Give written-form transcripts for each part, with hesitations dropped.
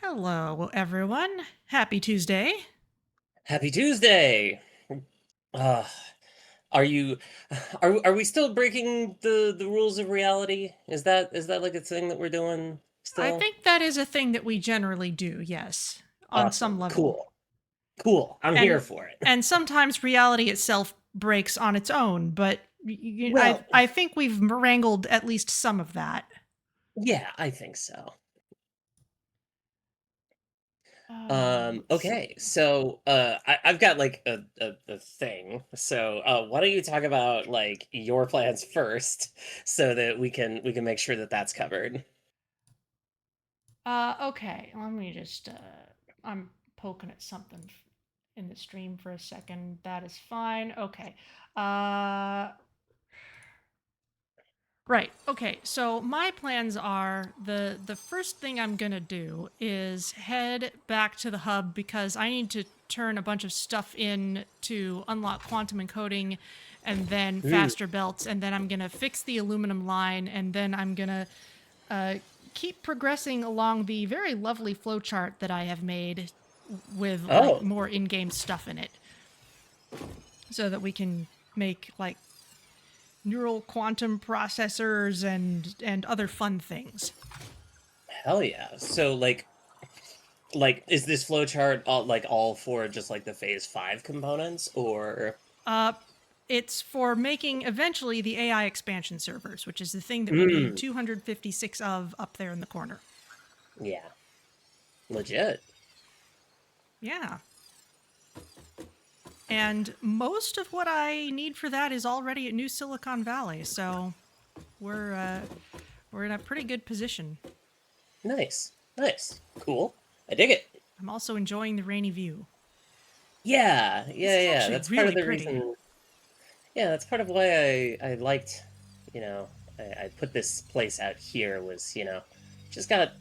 Hello, everyone. Happy Tuesday. Happy Tuesday. Uh, are you are we still breaking the rules of reality? Is that like a thing that we're doing I still? think that is a thing that we generally do, yes, on some Awesome. level. Cool. Cool. I'm here And for it. and sometimes reality itself breaks on its own, but I Well, I think we've wrangled at least some of that. yeah, I think so. Let's Okay, see. so I've got like a thing. So why don't you talk about like your plans first so that we can make sure that that's covered. Okay, let me just I'm poking at something in the stream for a second. That is fine. Okay. Uh Right. Okay. So my plans are the first thing I'm going to do is head back to the hub because I need to turn a bunch of stuff in to unlock quantum encoding and then Mm. faster belts, and then I'm going to fix the aluminum line, and then I'm going to uh, keep progressing along the very lovely flowchart that I have made with like Oh, more in-game stuff in it so that we can make like neural quantum processors and other fun things. hell yeah. So like is this flowchart all for just like the phase 5 components or Uh, it's for making eventually the AI expansion servers, which is the thing that we need mm, 256 of up there in the corner. yeah, legit. Yeah. And most of what I need for that is already at New Silicon Valley, so we're uh, we're in a pretty good position. Nice. Nice. Cool. I dig it. I'm also enjoying the rainy view. Yeah, This yeah, is yeah. actually That's part of really the pretty. reason. Yeah, that's part of why I liked, you know, I put this place out here was, just got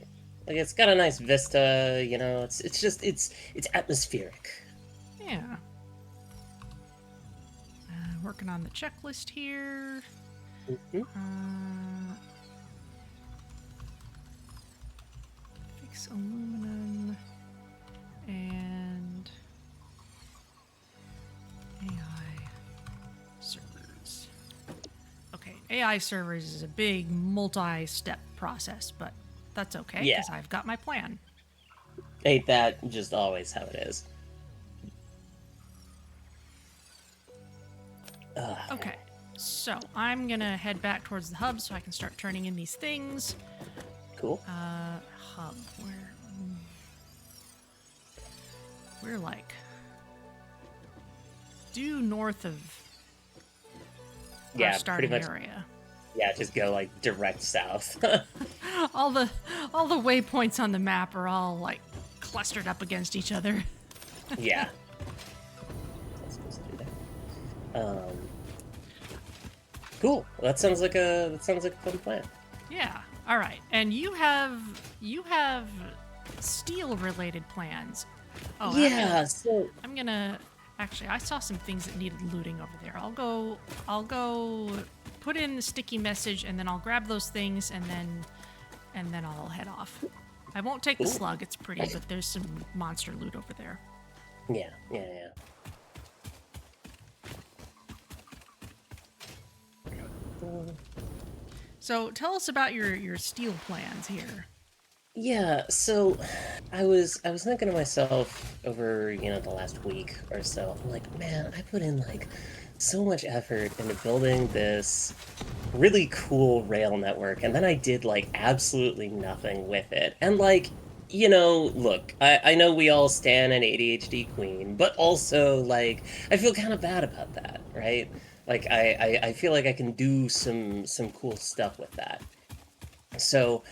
like it's got a nice vista, it's just it's atmospheric. Yeah. Working on the checklist here. Hmm. Uh, fix aluminum and AI servers. Okay, AI servers is a big multi-step process, but that's okay Yeah, because I've got my plan. ain't that just always how it is? Ugh. Okay, so I'm gonna head back towards the hub so I can start turning in these things. Cool. Hub, we're like due north of our Yeah, pretty starting much. area. Yeah, just go like direct south. all the all the waypoints on the map are all like clustered up against each other. Yeah. That's supposed to do that. Cool. Well, that sounds like a fun plan. Yeah. All right. And you have steel related plans. Oh, and Yeah, so I'm gonna actually I saw some things that needed looting over there. I'll go put in the sticky message and then I'll grab those things and then I'll head off. I won't take the cool. slug, it's pretty, but there's some monster loot over there. Yeah, yeah, yeah. So tell us about your steel plans here. Yeah, so I was thinking to myself over, the last week or so. I'm like, man, I put in like so much effort into building this really cool rail network, and then I did like absolutely nothing with it. And like, look, I know we all stan an ADHD queen, but also like I feel kind of bad about that, right? Like I feel like I can do some cool stuff with that. So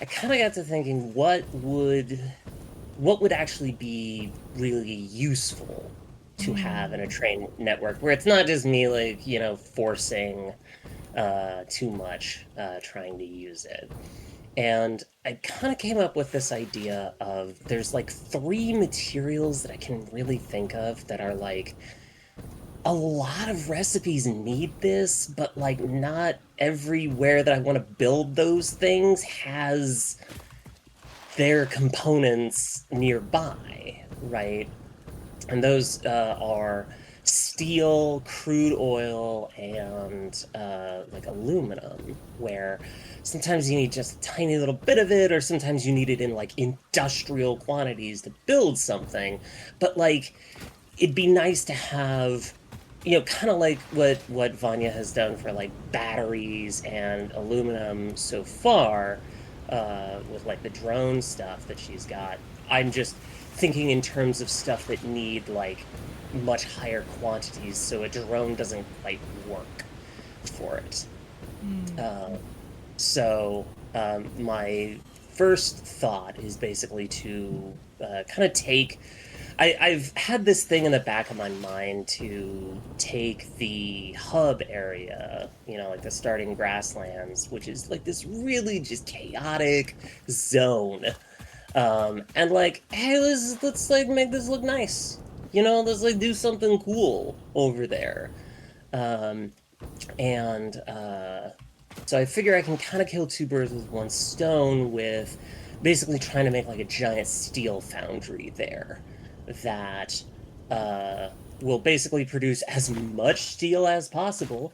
I kind of got to thinking what would actually be really useful to have in a Hmm. train network where it's not just me like, forcing too much trying to use it. And I kind of came up with this idea of there's like three materials that I can really think of that are like a lot of recipes need this, but like not everywhere that I want to build those things their components nearby, right? And those are steel, crude oil, and like aluminum, where sometimes you need just a tiny little bit of it, or sometimes you need it in like industrial quantities to build something. But like, it'd be nice to have, kind of like what Vanya has done for like batteries and aluminum so far, with like the drone stuff that she's got. I'm just thinking in terms of stuff that need like much higher quantities, so a drone doesn't quite work for it. Mm. Uh, so my first thought is basically to kind of take. I've had this thing in the back of my mind to take the hub area, like the starting grasslands, which is like this really just chaotic zone. And like, hey, let's like make this look nice. Let's like do something cool over there. Um, and so I figure I can kind of kill two birds with one stone with basically trying to make like a giant steel foundry there that uh, will basically produce as much steel as possible.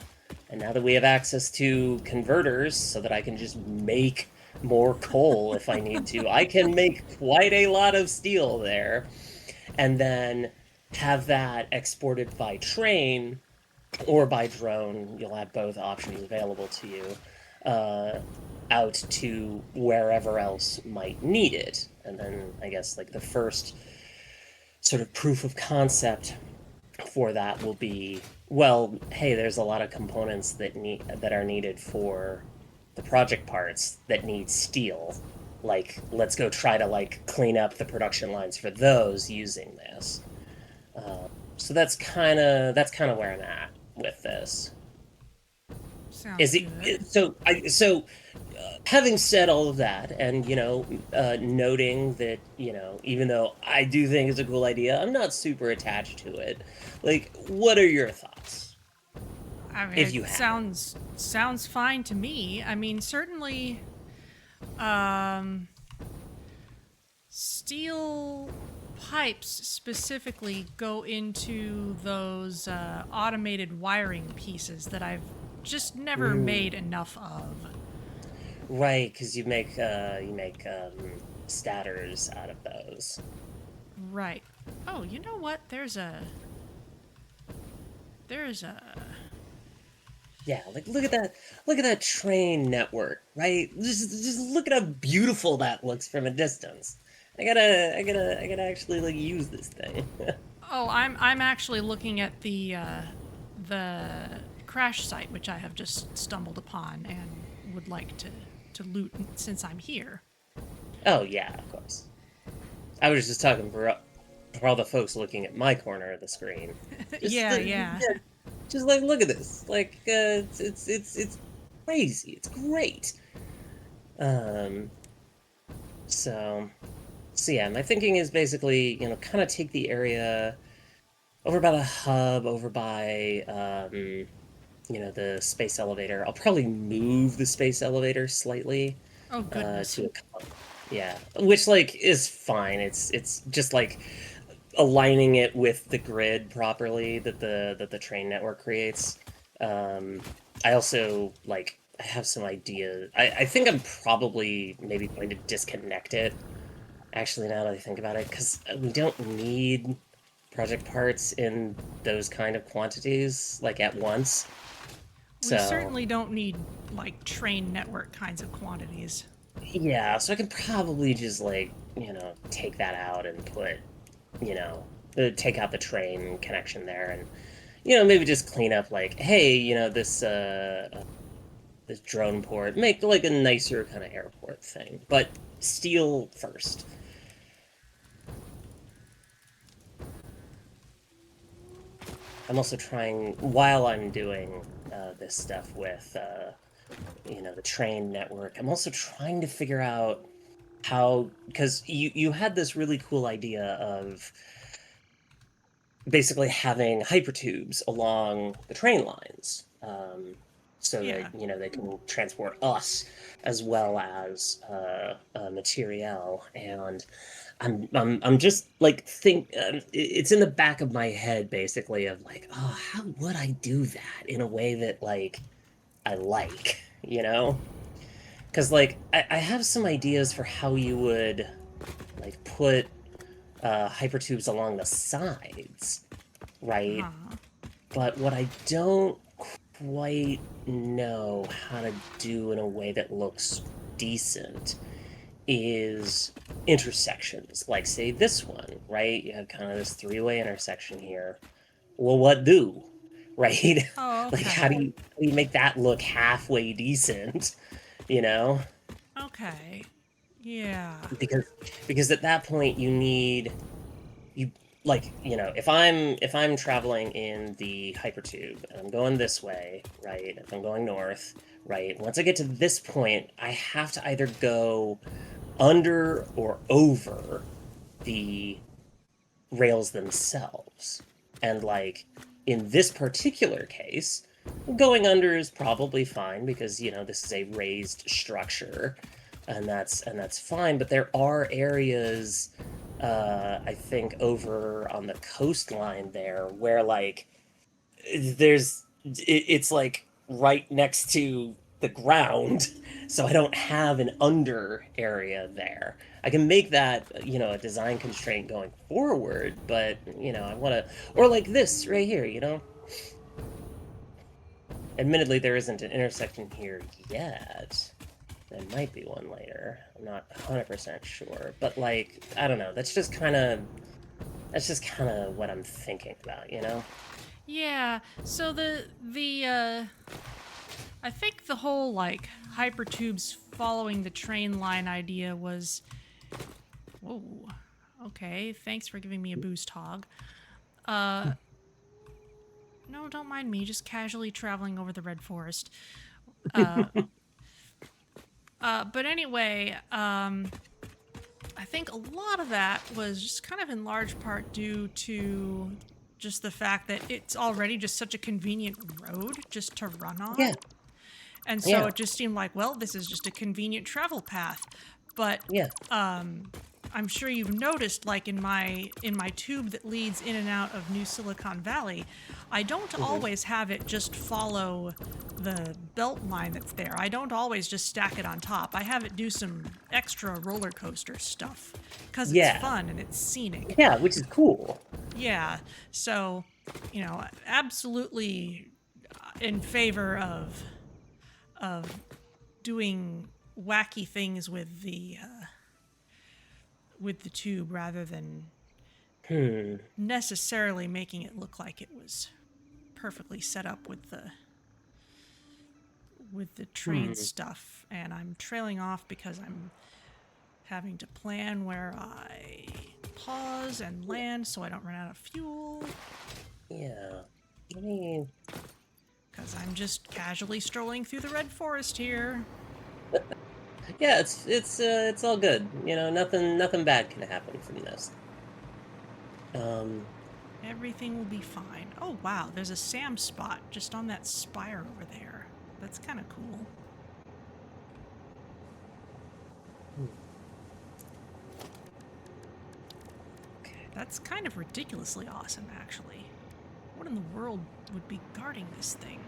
And now that we have access to converters so that I can just make more coal if I need to, I can make quite a lot of steel there. And then have that exported by train or by drone. You'll have both options available to you, uh, out to wherever else might need it. And then I guess like the first sort of proof of concept for that will be, well, hey, there's a lot of components that are needed for the project parts that need steel. Like, let's go try to like clean up the production lines for those using this. So that's kind of where I'm at with this. Sounds Is it good. so having said all of that, and noting that even though I do think it's a cool idea, I'm not super attached to it. Like, what are your thoughts, I mean, if it you have it? sounds fine to me. I mean, certainly, um, steel pipes specifically go into those automated wiring pieces that I've just never Mm, made enough of. right, because you make statters out of those. Right. Oh, you know what? There's a Yeah, like look at that train network, right? Just look at how beautiful that looks from a distance. I gotta actually like use this thing. Oh, I'm actually looking at the crash site which I have just stumbled upon and would like to loot since I'm here. Oh yeah, of course. I was just talking for all the folks looking at my corner of the screen. Just Yeah, like, yeah. yeah, just like look at this. Like it's crazy. It's great. Um, so so yeah, my thinking is basically kind of take the area over by the hub, over by the space elevator. I'll probably move the space elevator slightly Oh goodness. to a yeah, which like is fine. It's just like aligning it with the grid properly that the train network creates. Um, I also like I have some ideas. I think I'm probably maybe going to disconnect it. Actually, now that I think about it, because we don't need project parts in those kind of quantities like at once. We So certainly don't need like train network kinds of quantities. yeah, so I can probably just like take that out and put you know take out the train connection there, and maybe just clean up like, hey, this drone port, make like a nicer kind of airport thing, but steel first. I'm also trying, while I'm doing this stuff with the train network, I'm also trying to figure out how, because you had this really cool idea of basically having hypertubes along the train lines. so that Yeah. they can transport us as well as materiel. And I'm just like it's in the back of my head basically of like, oh, how would I do that in a way that like I like, because like I have some ideas for how you would like put hypertubes along the sides, right? Huh. But what I don't quite know how to do in a way that looks decent is intersections. Like, say, this one, right? You have kind of this three-way intersection here. Well, what do? Right? Oh, Like, okay. how do you make that look halfway decent? You know? Okay. Yeah. Because at that point you like if I'm traveling in the hypertube and I'm going this way, right? If I'm going north, right? Once I get to this point, I have to either go under or over the rails themselves. And like in this particular case, going under is probably fine because this is a raised structure, and that's fine. But there are areas, I think, over on the coastline there where like it's like right next to the ground, so I don't have an under area there. I can make that, a design constraint going forward, but I want to, or like this right here, Admittedly, there isn't an intersection here yet. There might be one later. I'm not 100% sure, but like, I don't know. That's just kind of what I'm thinking about. Yeah. So I think the whole like hypertubes following the train line idea was whoa. Okay, thanks for giving me a boost, Hog. No, don't mind me, just casually traveling over the Red Forest. But anyway, I think a lot of that was just kind of in large part due to just the fact that it's already just such a convenient road just to run on. Yeah, And so yeah, it just seemed like, well, this is just a convenient travel path. But yeah. I'm sure you've noticed, like in my tube that leads in and out of New Silicon Valley, I don't Hmm. always have it just follow the belt line that's there. I don't always just stack it on top. I have it do some extra roller coaster stuff because it's Yeah, fun and it's scenic. yeah, which is cool. Yeah, so absolutely in favor of doing wacky things with the tube rather than Hmm. necessarily making it look like it was perfectly set up with the train Hmm. stuff. And I'm trailing off because I'm having to plan where I pause and land so I don't run out of fuel, Yeah. I mean, because I'm just casually strolling through the Red Forest here. yeah, it's all good. Nothing bad can happen from this. Um. Everything will be fine. Oh wow, there's a SAM spot just on that spire over there. That's kind of cool. Hmm. That's kind of ridiculously awesome, actually. What in the world would be guarding this thing?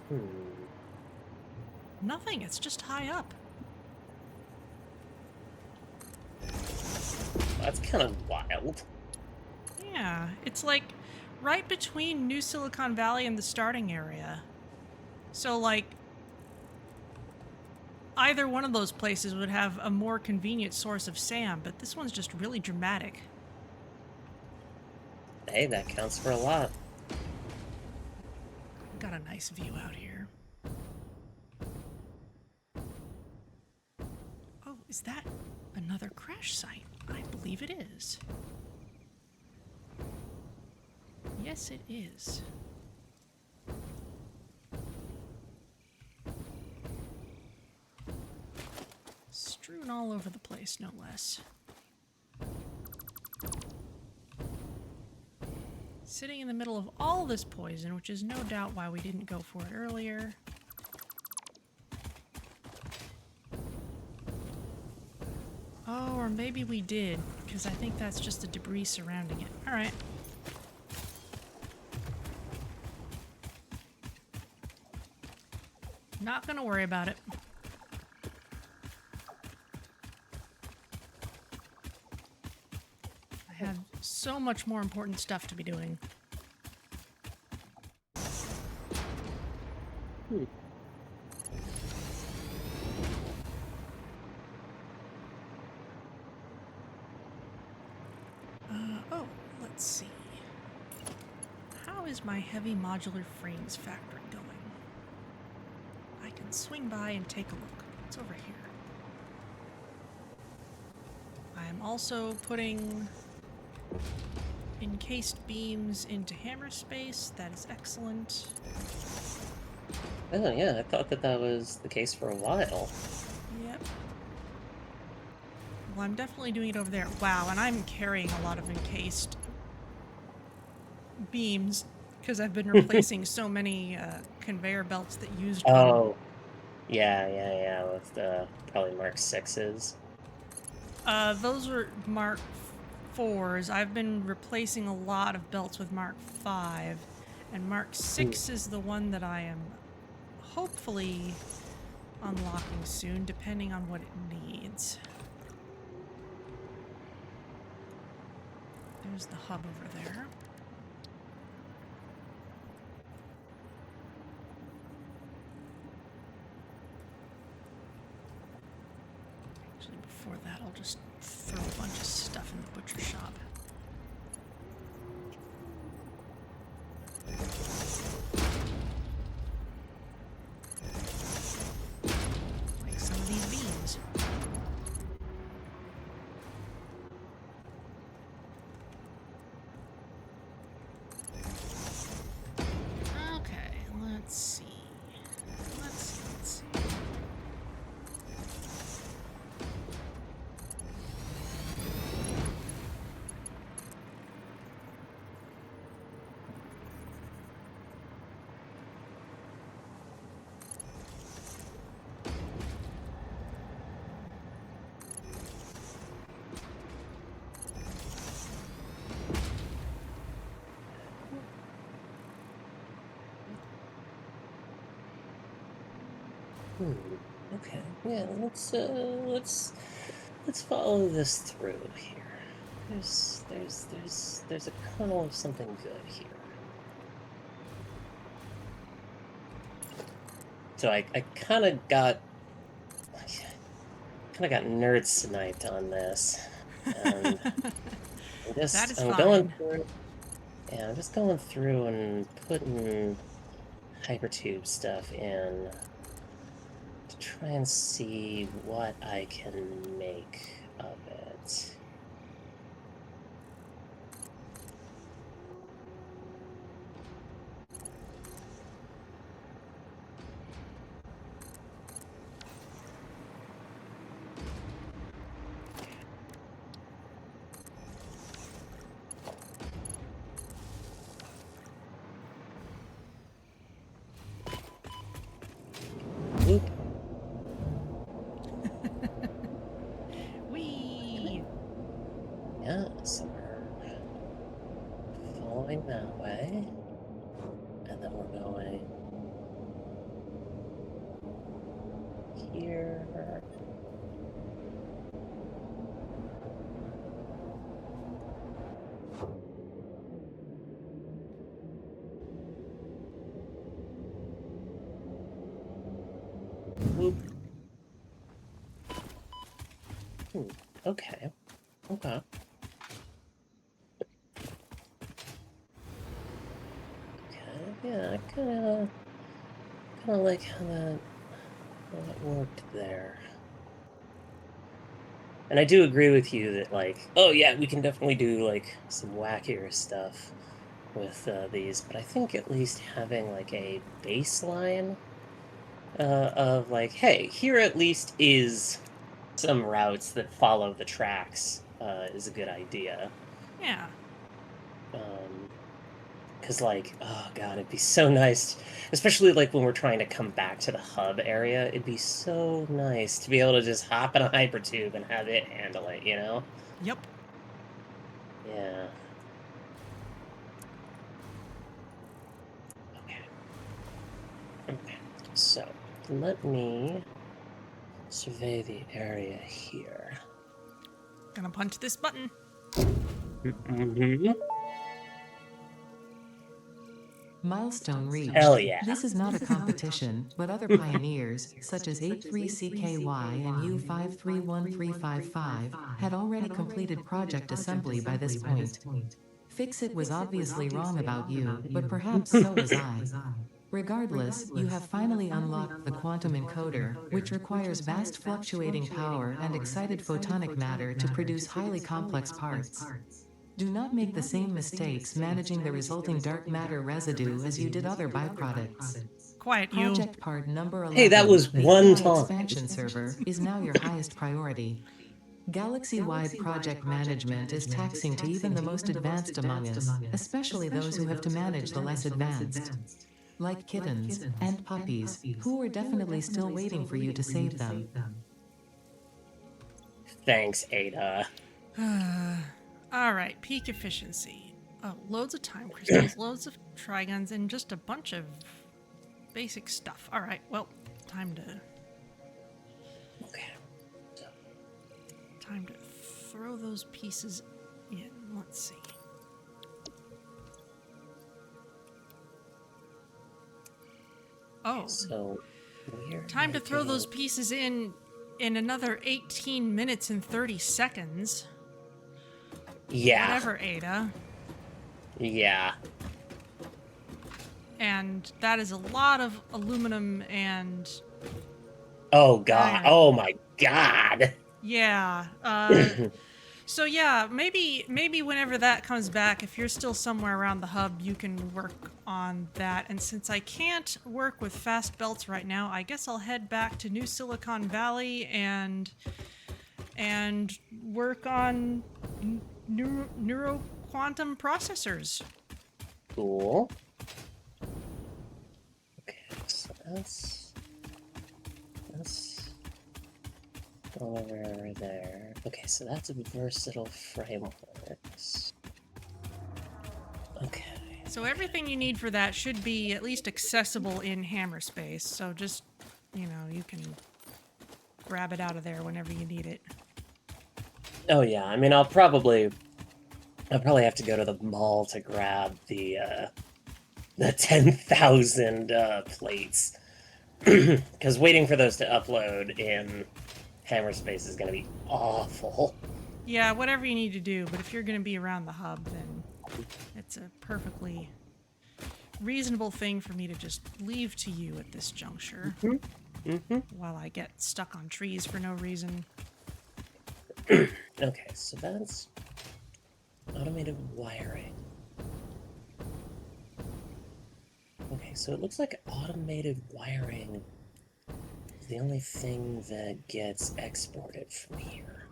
Hmm. Nothing, it's just high up. That's kind of wild. Yeah, it's like right between New Silicon Valley and the starting area. So, like, either one of those places would have a more convenient source of SAM, but this one's just really dramatic. Hey, that counts for a lot. Got a nice view out here. Oh, is that another crash site? I believe it is. Yes, it is. Strewn all over the place, no less. Sitting in the middle of all this poison, which is no doubt why we didn't go for it earlier. Oh, or maybe we did, because I think that's just the debris surrounding it. Alright. Not gonna worry about it. I have so much more important stuff to be doing. Oh, let's see. How is my heavy modular frames factory going? I can swing by and take a look. It's over here. I am also putting encased beams into hammer space. That is excellent. Oh, yeah, I thought that was the case for a while. Yep. Well, I'm definitely doing it over there. Wow, and I'm carrying a lot of encased beams because I've been replacing so many conveyor belts that used them. Oh, yeah, with the probably Mark 6s. Those are Mark 4s. I've been replacing a lot of belts with Mark 5, and Mark 6 is the one that I am hopefully unlocking soon, depending on what it needs. There's the hub over there. Actually, before that, I'll just throw a bunch of stuff in the butcher shop. Like some of these beams. Okay, let's see. Let's see. Okay. Yeah, let's follow this through here. There's a kernel of something good here. So I kind of got nerds tonight on this. And That is I'm fine. going through. Yeah, I'm just going through and putting hypertube stuff in to try and see what I can make of it. Whoop. Whee! Yeah, so we're following that way. And then we're going here. Whoop. Okay. Okay. Yeah, I kind of like how that worked there. And I do agree with you that, like, oh yeah, we can definitely do like some wackier stuff with these, but I think at least having like a baseline of like, hey, here at least is some routes that follow the tracks is a good idea. Yeah. Because, like, oh god, it'd be so nice, especially like when we're trying to come back to the hub area. It'd be so nice to be able to just hop in a hypertube and have it handle it, you know? Yep. Yeah. Okay. Okay. So, let me survey the area here. Gonna punch this button. Mm-hmm. Milestone reached. Hell yeah. This is not a competition, but other pioneers, such as 83CKY and U531355, had already completed project assembly by this point. Fix-It was obviously wrong about you, but perhaps so was I. Regardless, you have finally unlocked the quantum encoder, which requires vast fluctuating power and excited photonic matter to produce highly complex parts. Do not make the same mistakes managing the resulting dark matter residue as you did other byproducts. Quiet, you. Project part number 11, Hey, that was the one AI time. expansion server, is now your highest priority. Galaxy-wide project management is taxing to even the most advanced among us, especially those who have to manage the less advanced. Like kittens and puppies, who are definitely still waiting for you to save them. Thanks, Ada. All right, peak efficiency. Oh, loads of time crystals, loads of triguns, and just a bunch of basic stuff. All right, well, time to Okay. So, throw those pieces in. Let's see. Oh, so where time to am I throw those getting- pieces in another 18 minutes and 30 seconds. Yeah. Whatever, Ada. Yeah. And that is a lot of aluminum and Oh god. Iron. Oh my god. yeah. So yeah, maybe whenever that comes back, if you're still somewhere around the hub, you can work on that. And since I can't work with fast belts right now, I guess I'll head back to New Silicon Valley and work on neuro quantum processors. Cool. Okay, so that's over there. Okay, so that's a versatile frameworks. Okay. So everything you need for that should be at least accessible in hammer space. So just, you can grab it out of there whenever you need it. Oh yeah, I mean I'll probably have to go to the mall to grab the 10,000 plates. Because waiting for those to upload in hammer space is going to be awful. Yeah, whatever you need to do, but if you're going to be around the hub, then it's a perfectly reasonable thing for me to just leave to you at this juncture. While I get stuck on trees for no reason. Okay, so that's automated wiring. Okay, so it looks like automated wiring is the only thing that gets exported from here.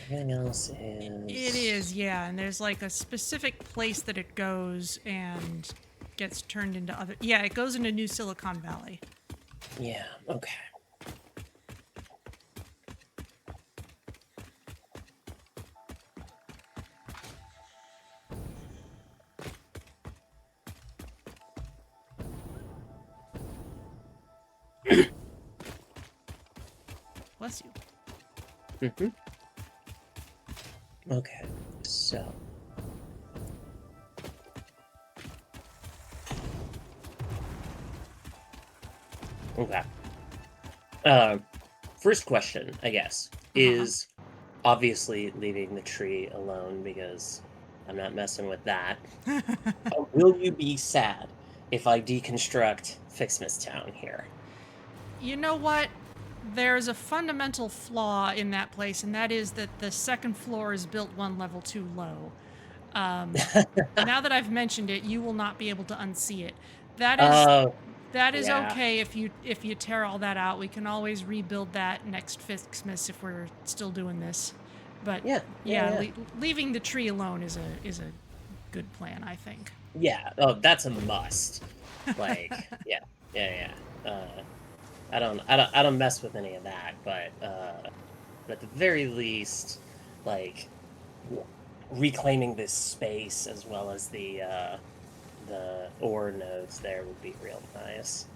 Everything else is... It is, yeah, and there's like a specific place that it goes and gets turned into other... Yeah, it goes into New Silicon Valley. Yeah, okay. Bless you. Okay, so... Okay. First question, I guess, is obviously leaving the tree alone because I'm not messing with that. Will you be sad if I deconstruct Fixmas Town here? You know what? There's a fundamental flaw in that place, and that is that the second floor is built one level too low. Now that I've mentioned it, you will not be able to unsee it. That is yeah. okay if you tear all that out. We can always rebuild that next Fixmas if we're still doing this. But Yeah. leaving the tree alone is a good plan, I think. Yeah. Oh, that's a must. Like, yeah. I don't mess with any of that, but at the very least, like reclaiming this space as well as the ore nodes there would be real nice.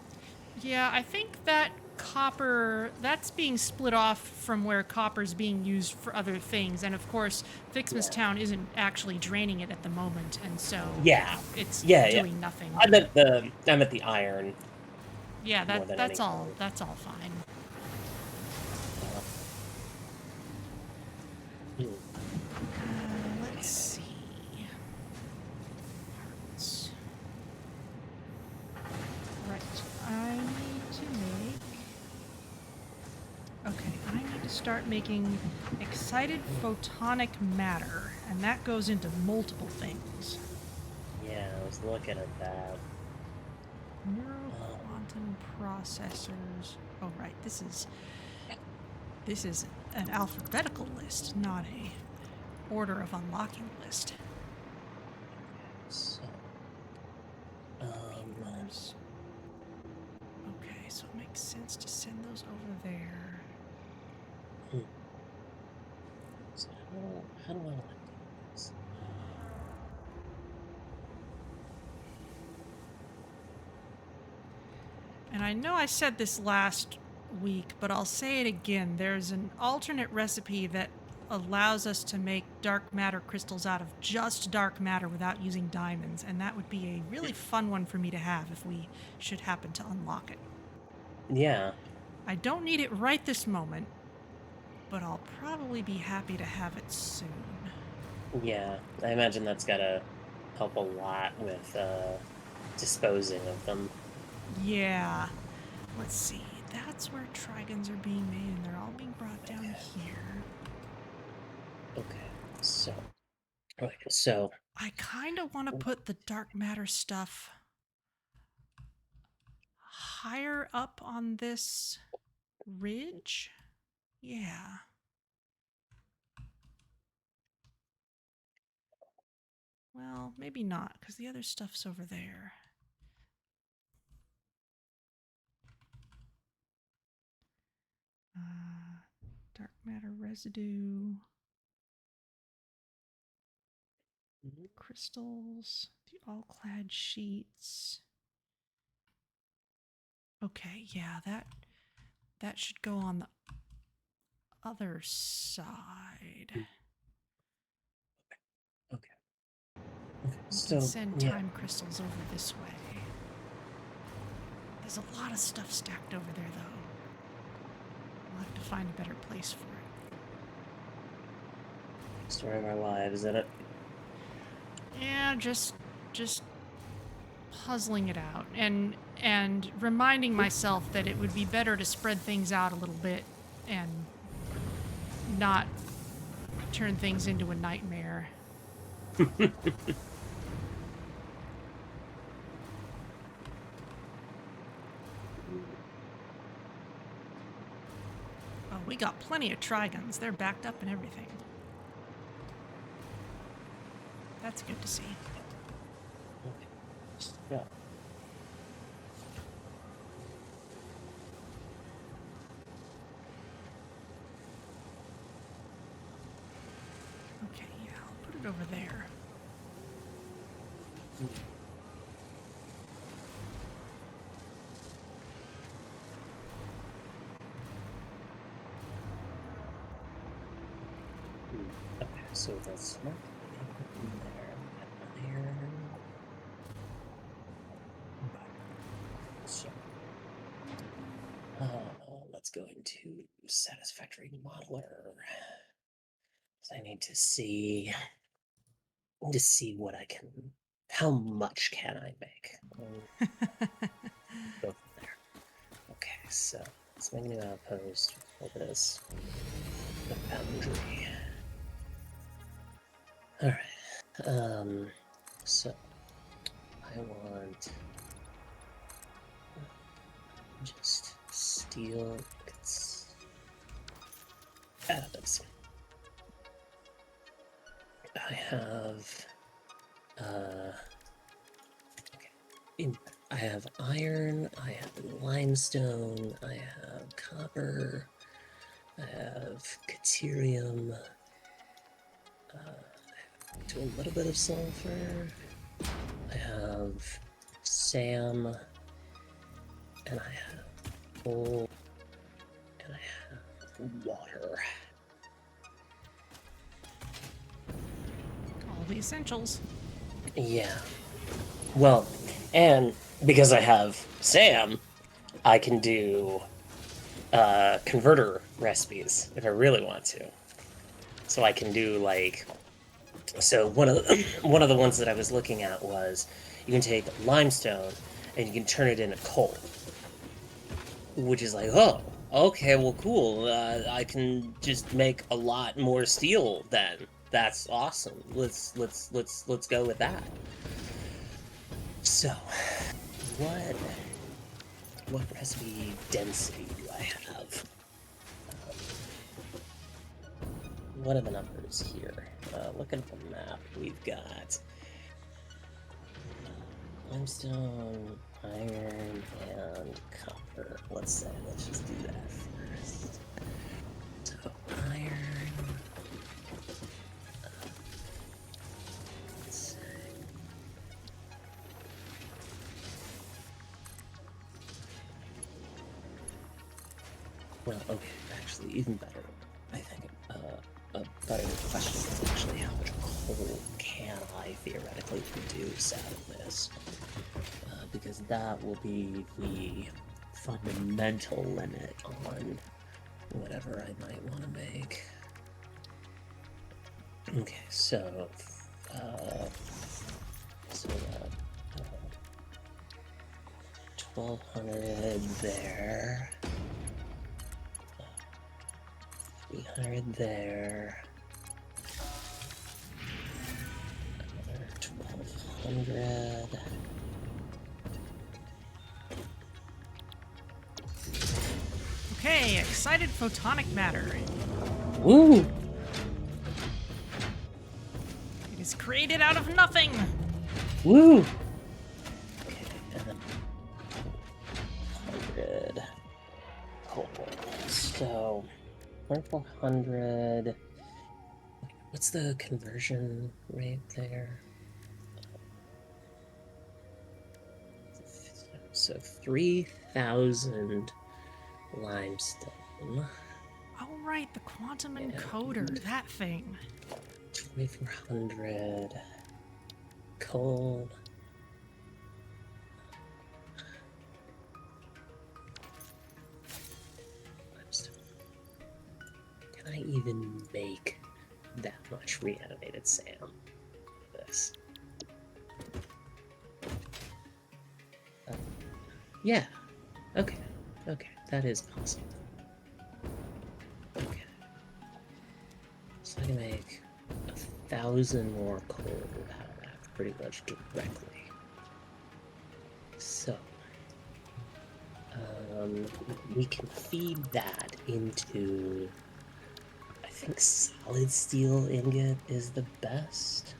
Yeah, I think that copper, that's being split off from where copper's being used for other things. And of course, Fixmas Yeah. Town isn't actually draining it at the moment, and so Yeah. it's Yeah. doing nothing. I'm at the iron. Yeah, more than that's all. anything. That's all fine. Let's see. Parts. Right. I need to make. Okay, I need to start making excited photonic matter, and that goes into multiple things. Yeah, I was looking at that. Neural quantum processors. Oh, right. This is an alphabetical list, not a order of unlocking list. So, Papers. Okay, so it makes sense to send those over there. so how do I want to do this? And I know I said this last week, but I'll say it again. There's an alternate recipe that allows us to make dark matter crystals out of just dark matter without using diamonds, and that would be a really fun one for me to have if we should happen to unlock it. Yeah, I don't need it right this moment, but I'll probably be happy to have it soon. yeah. I imagine that's gotta help a lot with disposing of them. Yeah. Let's see. That's where trigons are being made, and they're all being brought down here. Okay, so I kind of want to put the dark matter stuff higher up on this ridge. Yeah. Well, maybe not, because the other stuff's over there. Dark matter residue. Crystals. The all-clad sheets. Okay, yeah, that should go on the other side. okay, We so can send yeah, time crystals over this way. There's a lot of stuff stacked over there, though. We'll have to find a better place for it. story of our lives, isn't it? Yeah, just puzzling it out and reminding myself that it would be better to spread things out a little bit and not turn things into a nightmare. Oh, we got plenty of trigons. They're backed up and everything. That's good to see. Yeah. Okay, yeah, I'll put it over there. Okay, so that's not in there. Iron. So, let's go into Satisfactory Modeler. So I need to see what I can. How much can I make? Go from there. Okay, so let's make a new outpost for this. The boundary. All right. So I want just steel nuggets. Atoms. I have Okay. I have iron, I have limestone, I have copper, I have caterium, do a little bit of sulfur, I have SAM, and I have coal, and I have water. All the essentials. Yeah. Well, and because I have SAM, I can do converter recipes if I really want to. So I can do like, so one of the ones that I was looking at was you can take limestone and you can turn it into coal, which is like, oh, okay, well, cool. I can just make a lot more steel then. That's awesome. Let's go with that. So, what recipe density do I have? What are the numbers here? Looking at the map, we've got limestone, iron, and copper. Let's just do that first. So iron. Let's see. Well, okay, actually, even better. I think a better question is actually how much coal can I theoretically produce out of this? Because that will be the fundamental limit on whatever I might want to make. Okay, so 1200 there. 300 there. Another 1200. Okay, excited photonic matter. Woo! It is created out of nothing. Woo! Okay, and then 100. Cool. So 2400. What's the conversion rate there? So 3000 limestone. Oh, right, the quantum encoder, that thing. 2400 coal. Limestone. Can I even make that much reanimated SAM for this? Yeah. Okay. Okay. That is possible. Okay. So I can make 1,000 more coal out of that pretty much directly. So, we can feed that into, I think solid steel ingot is the best.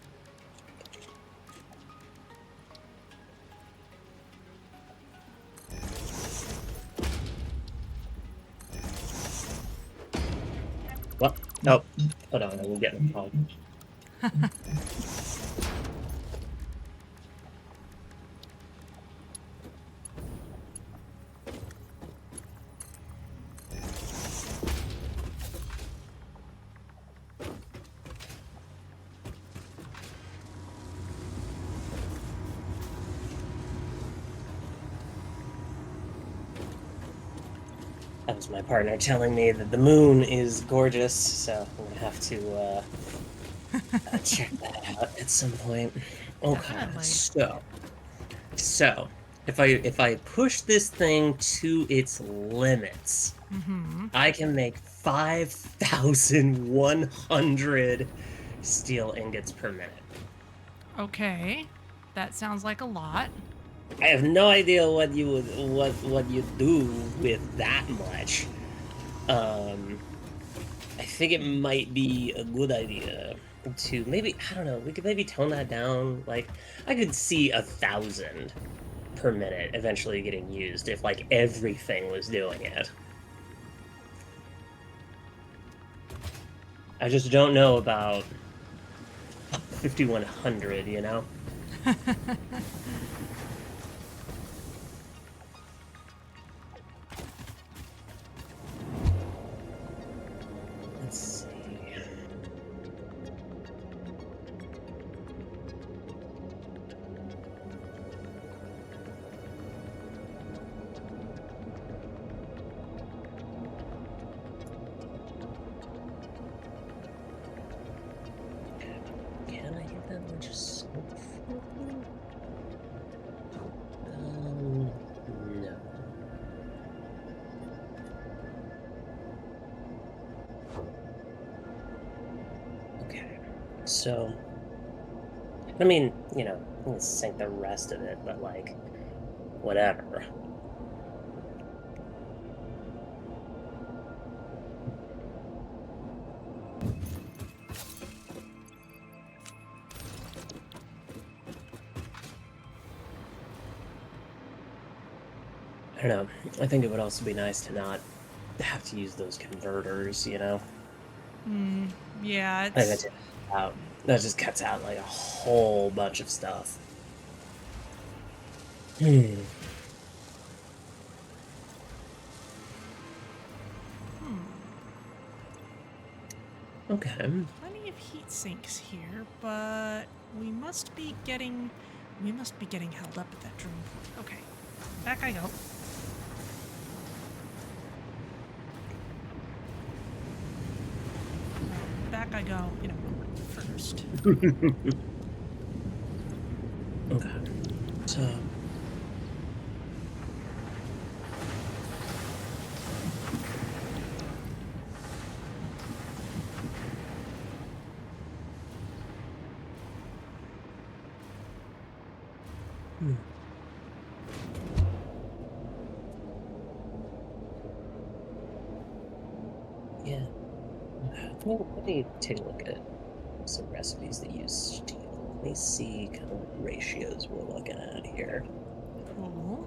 What? Oh, hold on, I'm getting a call. That was my partner telling me that the moon is gorgeous, so I'm gonna have to check that out at some point. Okay, Definitely. so if I push this thing to its limits, I can make 5,100 steel ingots per minute. Okay, that sounds like a lot. I have no idea what you would what you do with that much. I think it might be a good idea to maybe, I don't know, we could maybe tone that down. Like, I could see 1,000 per minute eventually getting used if, like, everything was doing it. I just don't know about 5,100, you know? Let's see. Can I get that much smoke? No. Okay. So, I mean, you know, I'm gonna sink the rest of it, but like, whatever. I don't know. I think it would also be nice to not have to use those converters, you know? Yeah, I think it's that just cuts out like a whole bunch of stuff. Hmm. Okay. plenty of heat sinks here, but we must be getting held up at that drain point. Okay, back I go. Back I go, you know, first. Okay. So. Yeah. Okay. Let me take a look at some recipes that use steel. Let me see kind of what ratios we're looking at here. Cool.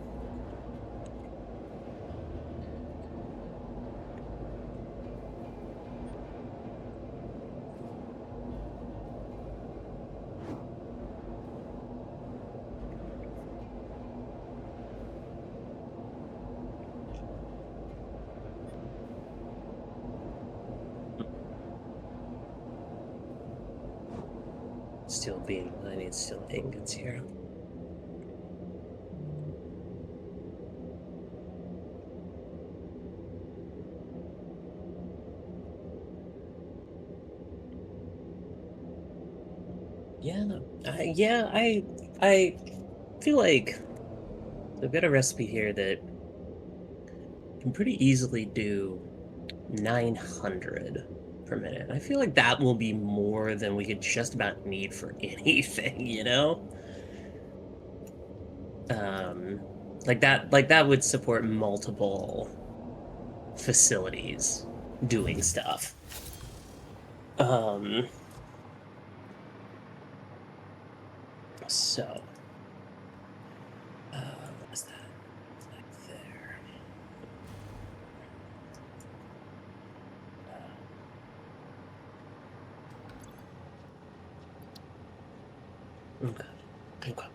Steel beam. I need steel ingots here. I feel like I've got a recipe here that can pretty easily do 900 per minute. I feel like that will be more than we could just about need for anything, you know? Um, like that would support multiple facilities doing stuff. Um, so, what is that? Like there. Okay. Okay.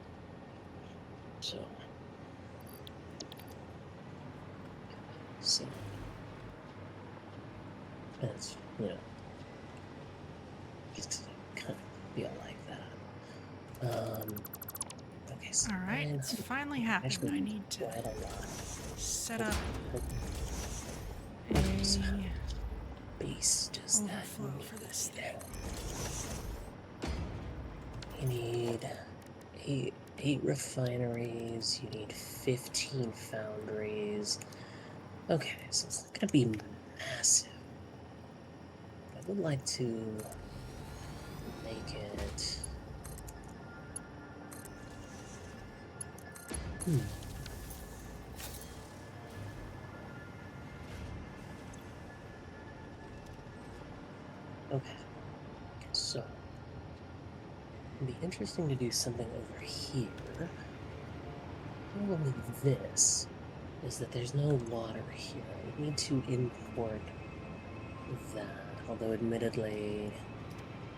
So that's, you know, just kind of feel like that. Okay, so All right, it's finally happened. actually I need to quite a lot. set up So a base does that overflow for this thing. You need eight refineries. You need 15 foundries. Okay, so it's not gonna be massive. I would like to make it. Okay, so It'd be interesting to do something over here. Problem with this is that there's no water here. I need to import that, although admittedly,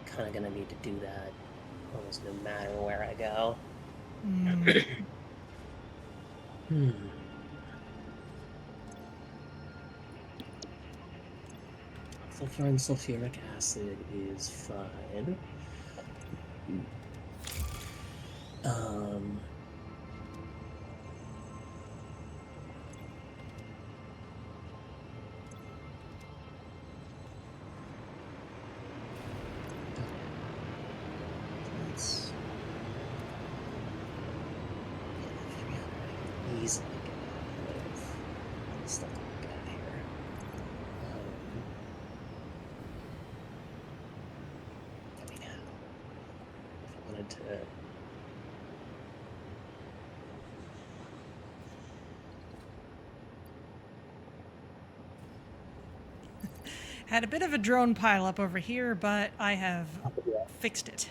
kind of gonna need to do that almost no matter where I go. Sulfur and sulfuric acid is fine. Let's easily get out of stuff like that here. I mean, if I wanted to. Had a bit of a drone pileup over here, but I have fixed it.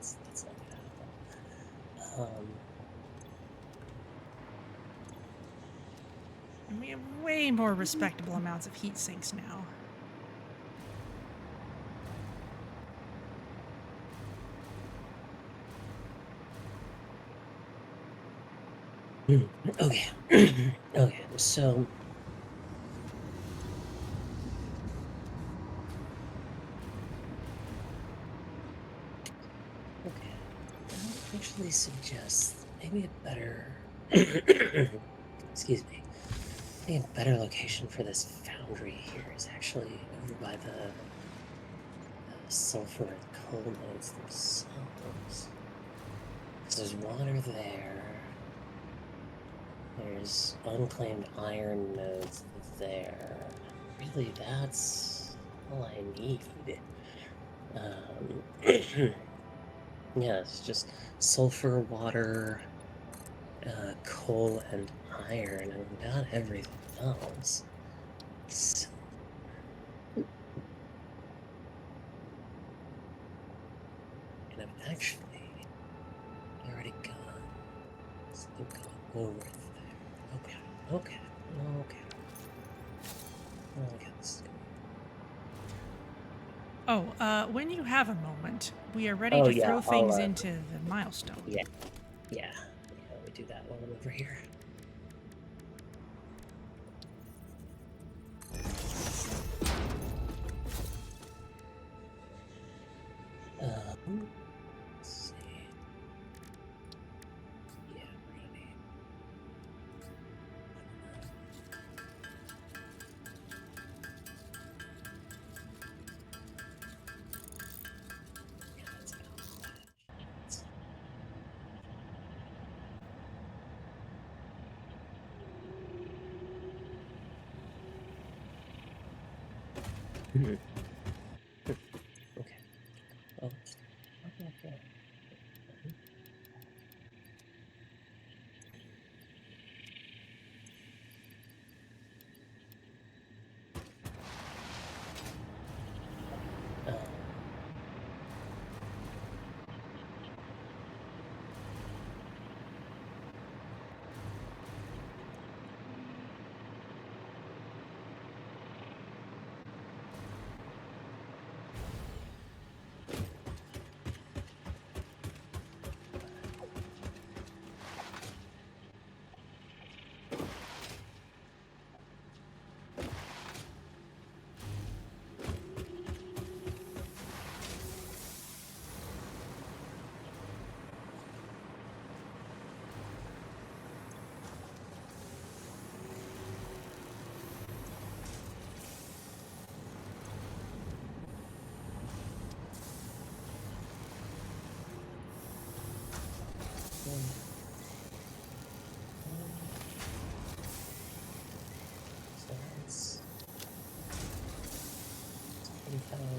That's not gonna happen. And we have way more respectable amounts of heat sinks now. Okay. Okay, so okay. I would actually suggest maybe a better excuse me. Maybe a better location for this foundry here is actually over by the sulfur and coal nodes themselves. Because there's water there. There's unclaimed iron nodes there. Really, that's all I need. Yeah, it's just sulfur, water, coal, and iron, and we've got everything else. So, and I've actually already gone. So I've gone over there. Okay, okay, okay. Okay, this is good. Oh, when you have a moment, we are ready Oh, to yeah, throw things I'll, into the milestone. Yeah. Let me do that while I'm over here. Let's see. Yeah, ready. Yeah, that's about that. Okay. Oh, okay. Uh,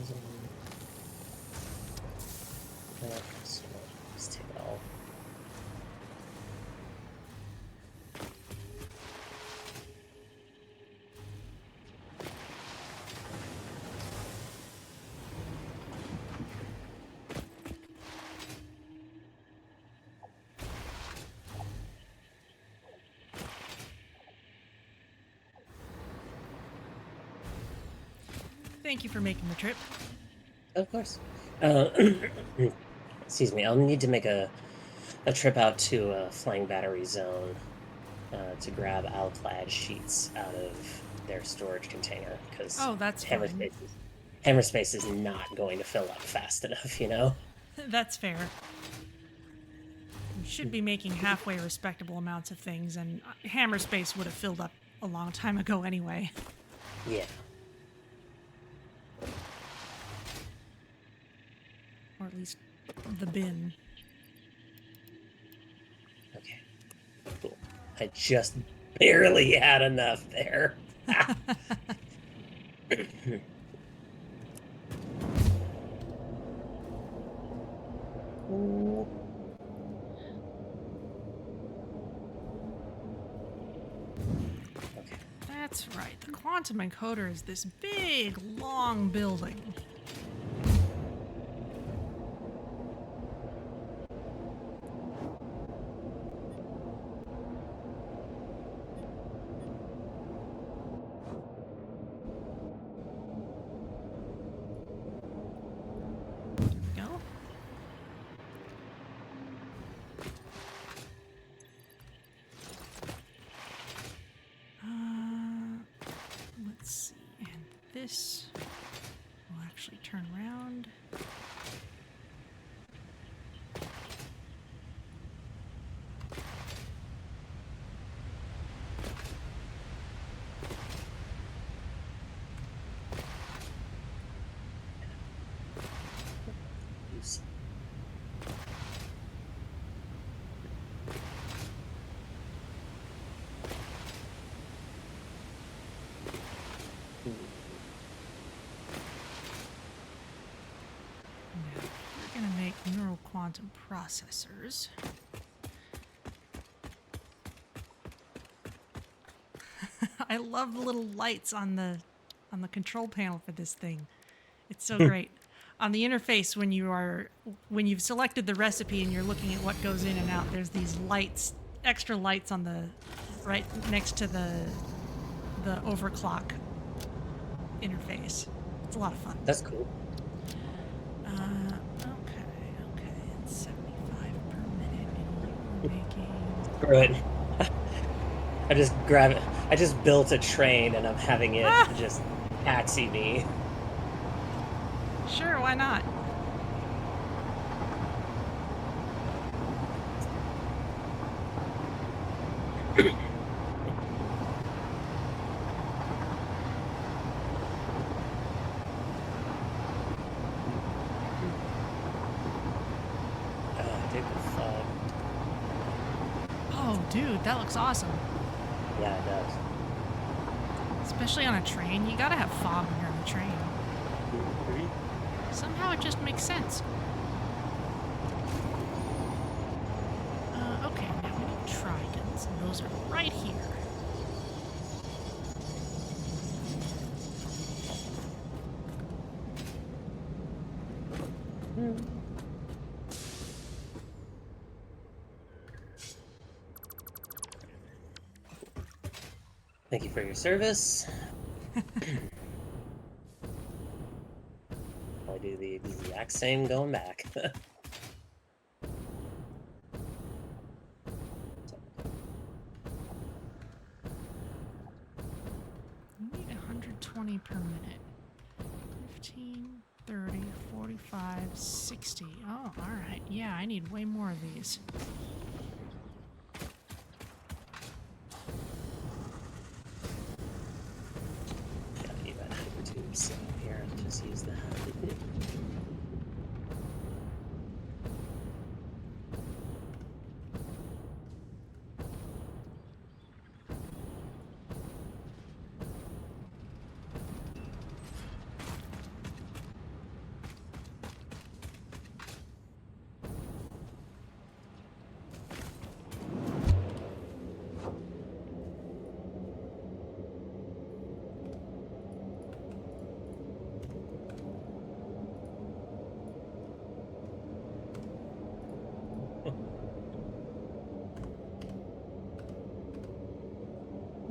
So let's take it all. Thank you for making the trip. Of course. Excuse me. I'll need to make a trip out to Flying Battery Zone to grab alclad sheets out of their storage container because Oh, that's fine. Hammer space is not going to fill up fast enough, you know? That's fair. You should be making halfway respectable amounts of things, and hammer space would have filled up a long time ago anyway. Yeah. Or at least the bin. Okay. Cool. I just barely had enough there. Ooh. Okay. That's right. The quantum encoder is this big, long building. Go. Let's see. And this will actually turn around. Oops. Now, we're going to make neural quantum processors. I love the little lights on the control panel for this thing. It's so great. On the interface, when you've selected the recipe and you're looking at what goes in and out, there's these lights, extra lights on the right next to the overclock interface. It's a lot of fun. That's cool. Okay. It's 75 per minute, and you're making. Screw it. I just grab it. I just built a train and I'm having it just taxi me. Sure, why not? Dude, fuck. Oh, dude, that looks awesome. Yeah, it does. Especially on a train. You gotta have fog when you're on a train. Somehow it just makes sense. Okay, now we need tridents, and those are right here. Thank you for your service. I'll do the exact same going back. You need 120 per minute. 15, 30, 45, 60. Oh, alright. Yeah, I need way more of these. Gotta need that hyper tube, so here, I'll just use that.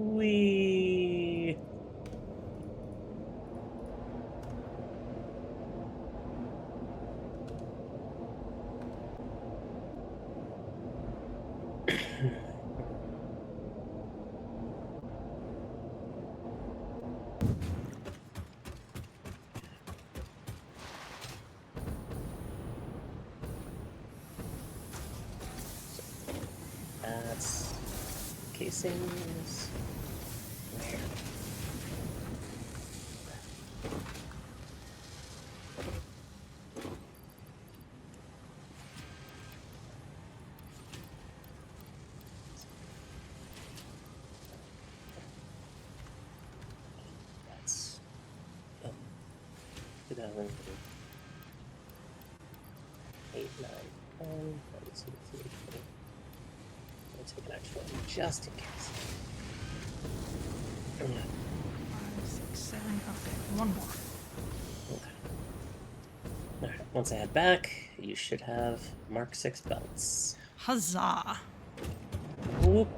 We. That's casings. Where? That's 2008, 9, 10, 22, 23. Let's take an extra one just in case. 5, 6, 7. Okay, one more. Okay. Alright, once I head back, you should have Mark 6 belts. Huzzah! Whoop.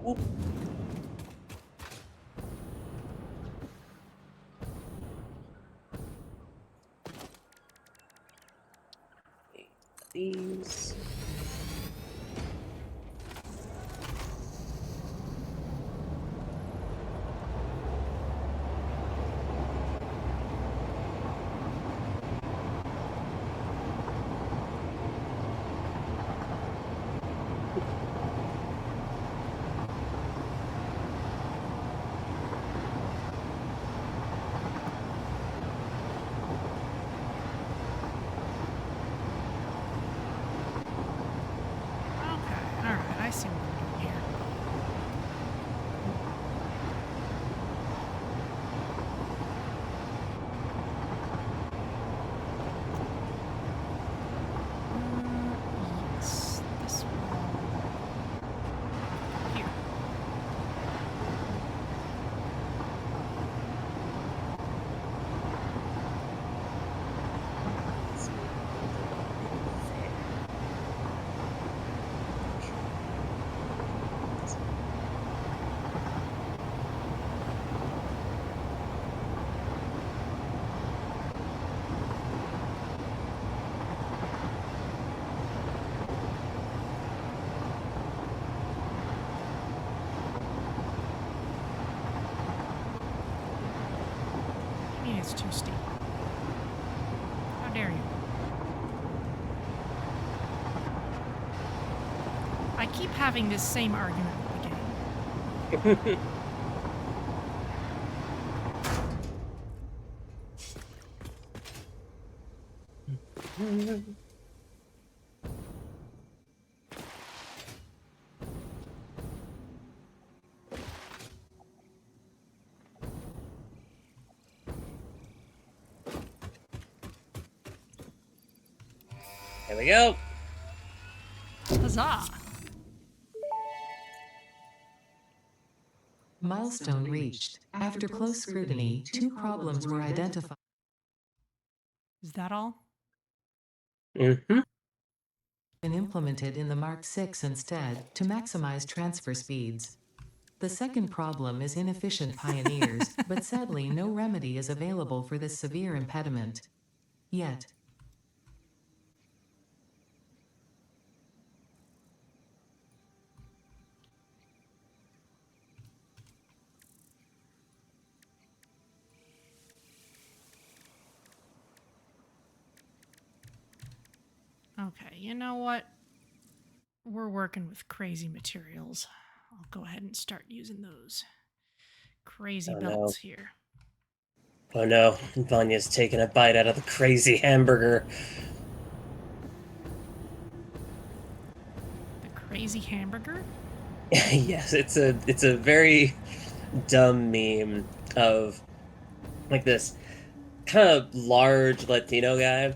Whoop. These. Okay, alright, I see what I'm doing here. Yes, this one. Here. Let's see. I mean, it's too steep. How dare you? I keep having this same argument with the game. Here we go. Huzzah! Milestone reached. After close scrutiny, 2 problems were identified Is that all? Mm-hmm. and implemented in the Mark 6 instead, to maximize transfer speeds. The second problem is inefficient pioneers, but sadly no remedy is available for this severe impediment. Yet. Okay, you know what? We're working with crazy materials. I'll go ahead and start using those crazy Oh, belts no. here. Oh no, Vanya's taking a bite out of the crazy hamburger. The crazy hamburger? Yes, it's a very dumb meme of like this kind of large Latino guy,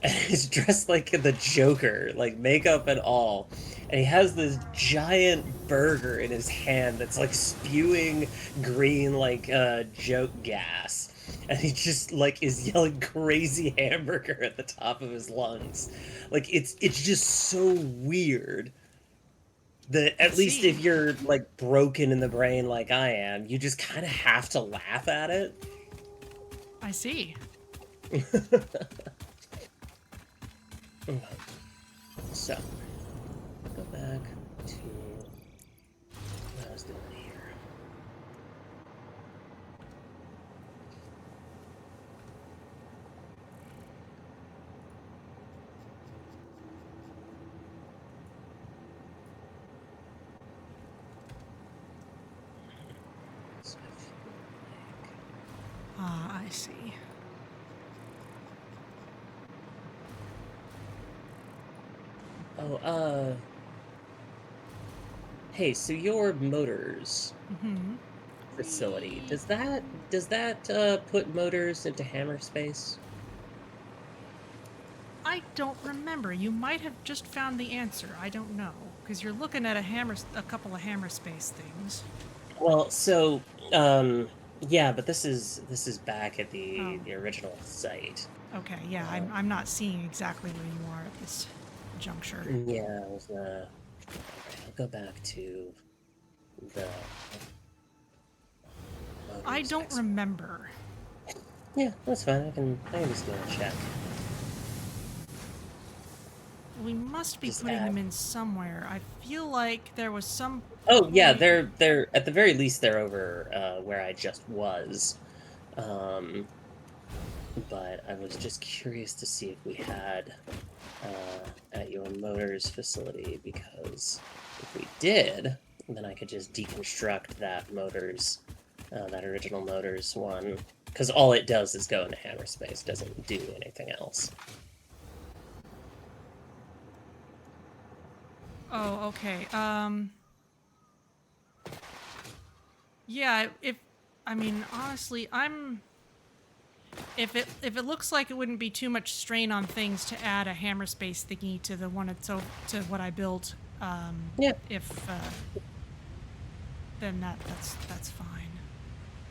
and he's dressed like the Joker, like makeup and all. And he has this giant burger in his hand that's like spewing green like joke gas. And he just like is yelling crazy hamburger at the top of his lungs. Like it's just so weird that I at least if see. you're like broken in the brain like I am, you just kind of have to laugh at it. I see. So, go back to what I was doing here. So I feel like... Ah, I see. Oh, hey, so your motors Mm-hmm. facility, does that put motors into hammer space? I don't remember. You might have just found the answer. I don't know, because you're looking at a couple of hammer space things. Well, so, yeah, but this is back at Oh, the original site. okay. Yeah, I'm Um, I'm not seeing exactly where you are at this juncture. yeah, I was, I'll go back to the I motors don't expert. remember. Yeah, that's fine. I can just go and check. We must be Just putting them add. in somewhere. I feel like there was some Oh yeah, point. they're at the very least they're over where I just was. Um, but I was just curious to see if we had at your motors facility, because if we did, then I could just deconstruct that motors, that original motors one, because all it does is go into hammer space, doesn't do anything else. Oh, okay. Yeah, if I mean honestly, I'm if it looks like it wouldn't be too much strain on things to add a hammer space thingy to the one to what I built, Yeah, if then that's fine.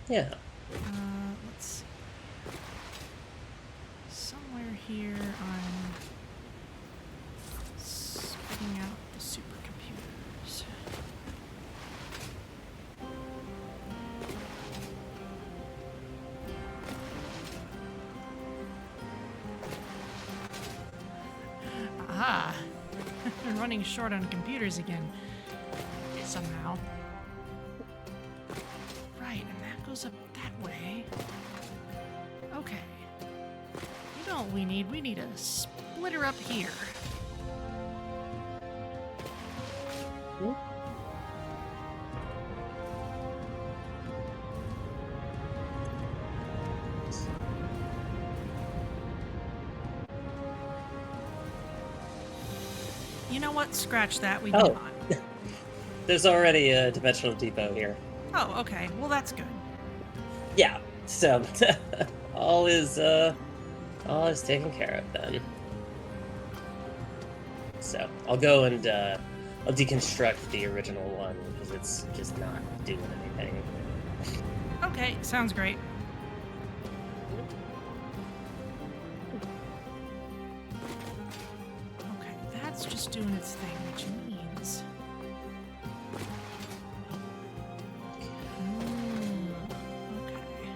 yeah. Let's see. Somewhere here I'm spitting out the supercomputers. Aha! I'm running short on computers again. Somehow. Right, and that goes up that way. Okay. You know what we need? We need a splitter up here. Hmm? You know what? Scratch that. We move Oh, on. there's already a dimensional depot here. Oh, okay. Well, that's good. Yeah, so all is uh all is taken care of then. So I'll go and I'll deconstruct the original one because it's just not doing anything. Okay, sounds great. Okay, that's just doing its thing, which means. Okay.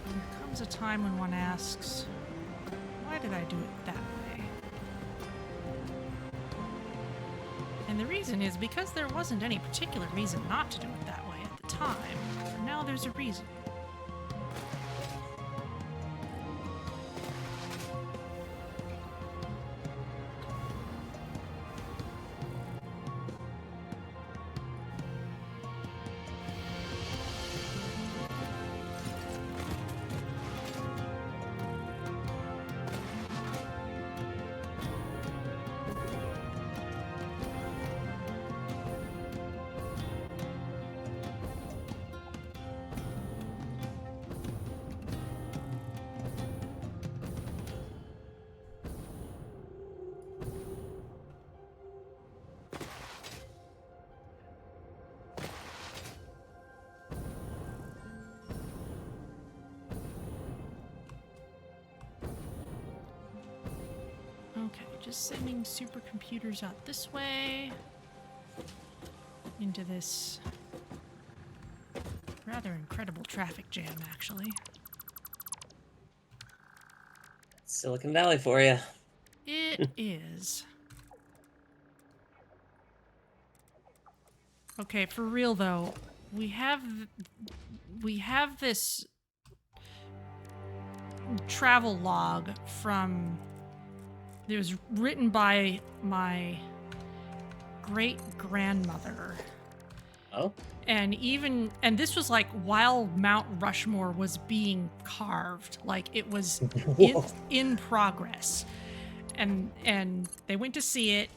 There comes a time when one asks, why did I do it that way? And the reason is because there wasn't any particular reason not to do it that way at the time. But now there's a reason. just sending supercomputers out this way. Into this rather incredible traffic jam, actually. Silicon Valley for you. It is. Okay, for real though, we have this travel log from. It was written by my great grandmother. Oh? And this was like while Mount Rushmore was being carved, like it was in progress. And they went to see it,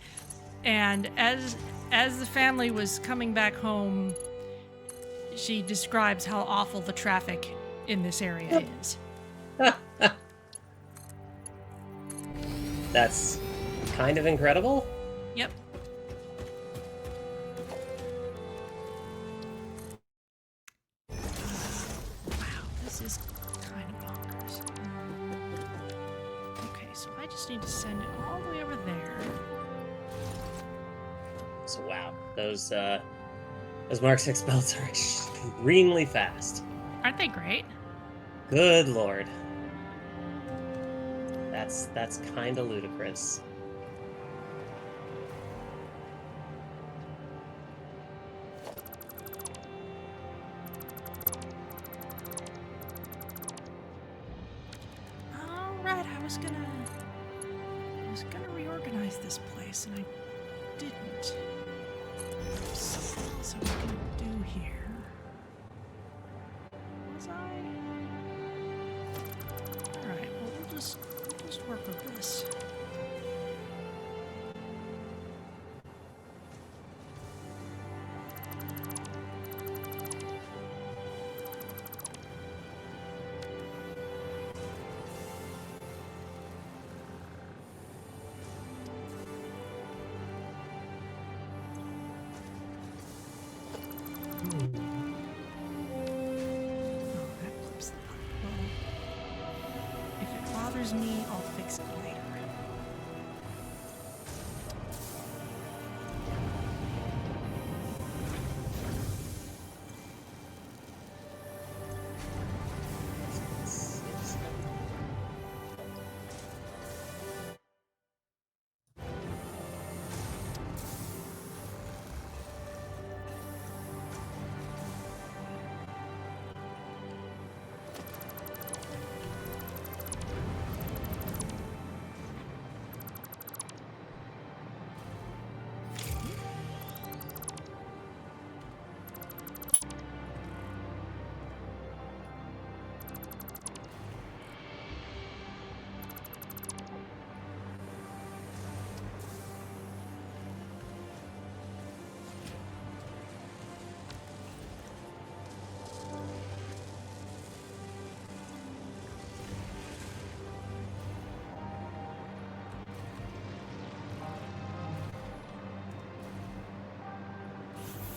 and as the family was coming back home, she describes how awful the traffic in this area is. That's kind of incredible. Yep. Wow, this is kind of bonkers. Okay, so I just need to send it all the way over there. So wow, those Mark 6 belts are extremely fast. Aren't they great? Good lord. That's kind of ludicrous. All right, I was gonna reorganize this place, and I didn't. There's something else I was gonna do here. Was I? All right. Well, we'll just work with this. Me, I'll fix it later.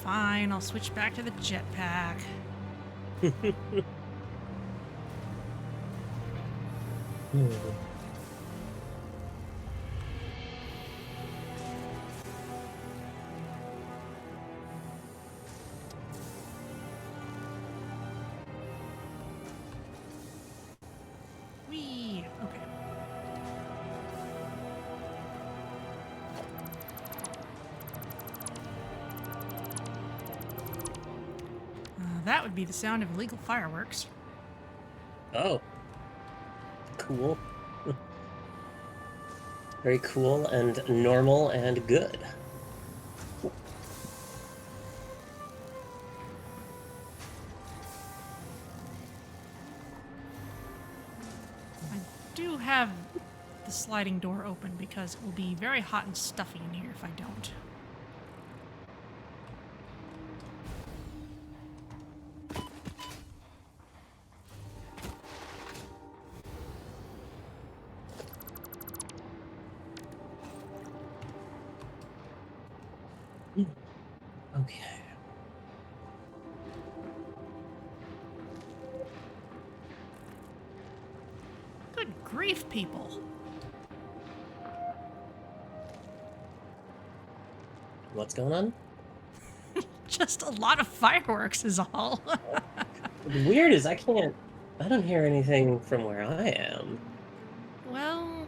Fine, I'll switch back to the jetpack. Whee! Okay. That would be the sound of illegal fireworks. Oh. Cool. Very cool and normal and good. I do have the sliding door open because it will be very hot and stuffy in here if I don't. Okay. Good grief, people. What's going on? Just a lot of fireworks is all. The weird is I don't hear anything from where I am. Well,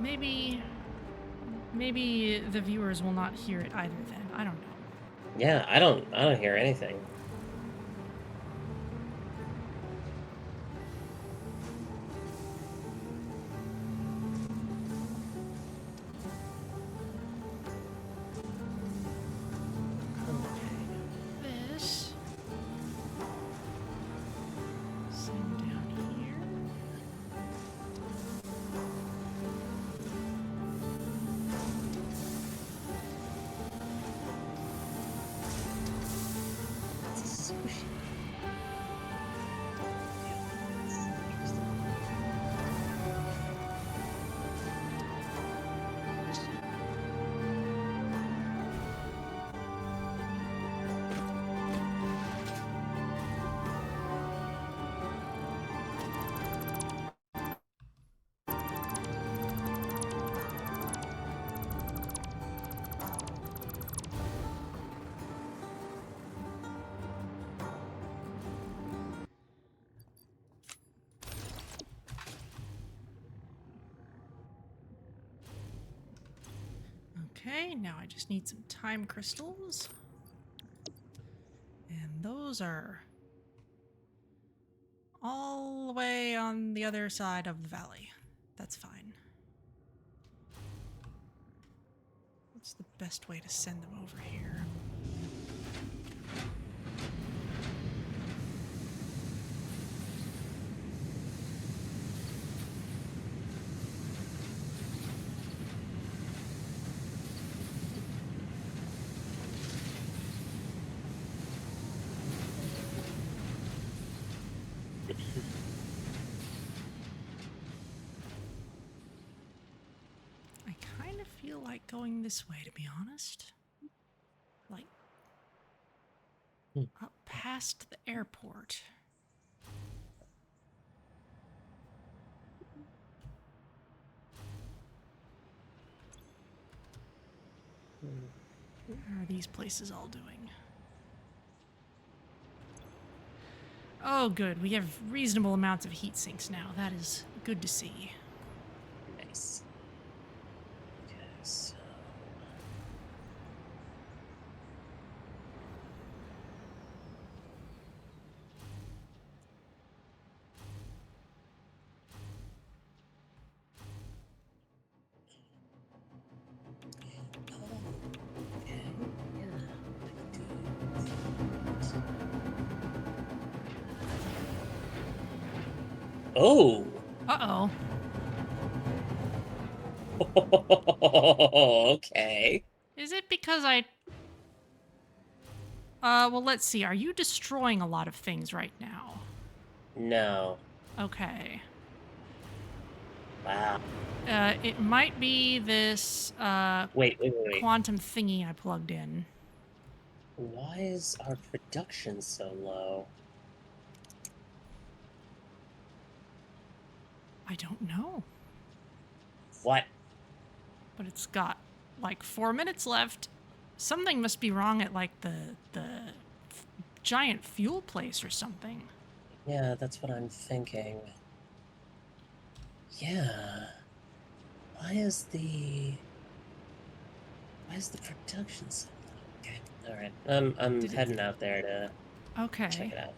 maybe the viewers will not hear it either then. I don't know. Yeah, I don't hear anything. This. Same down here. It's a sushi. Okay, now I just need some time crystals. And those are all the way on the other side of the valley. That's fine. What's the best way to send them over here? I kind of feel like going this way, to be honest. Like, up past the airport. How are these places all doing? Oh, good. We have reasonable amounts of heat sinks now. That is good to see. Nice. Okay, so okay, yeah, I can do. Oh. Uh-oh. Okay. Is it because well, let's see. Are you destroying a lot of things right now? No. Okay. Wow. It might be this, Wait. quantum thingy I plugged in. Why is our production so low? I don't know. What? But it's got, like, 4 minutes left. Something must be wrong at, like, the giant fuel place or something. Yeah, that's what I'm thinking. Yeah. Why is the production so low? Okay. Alright. I'm Did it- heading out there to Okay. check it out.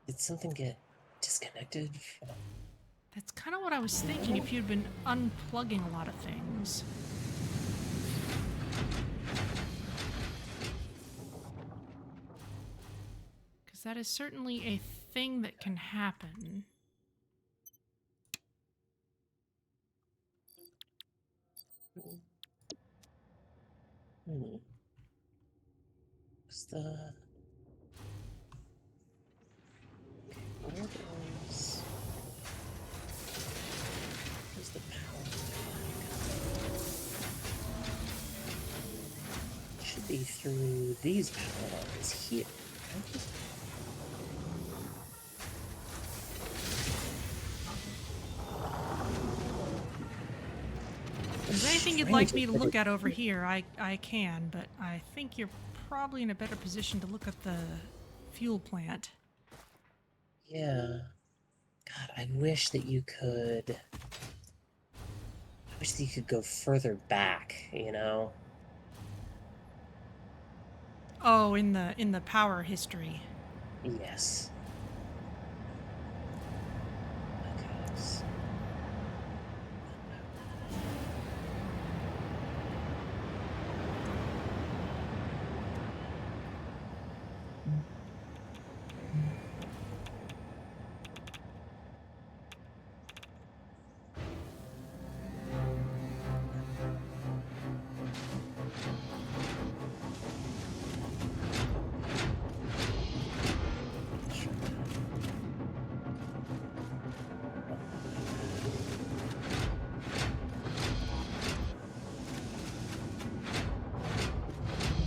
Did something get disconnected from... That's kind of what I was thinking, if you'd been unplugging a lot of things. Because that is certainly a thing that can happen. What's the... Okay, where's the power flag? Should be through these power lines here, right? anything you'd like me to look at over here, I can, but I think you're probably in a better position to look at the fuel plant. Yeah. God, I wish that you could... I wish that you could go further back, you know? Oh, in the power history. Yes. Okay.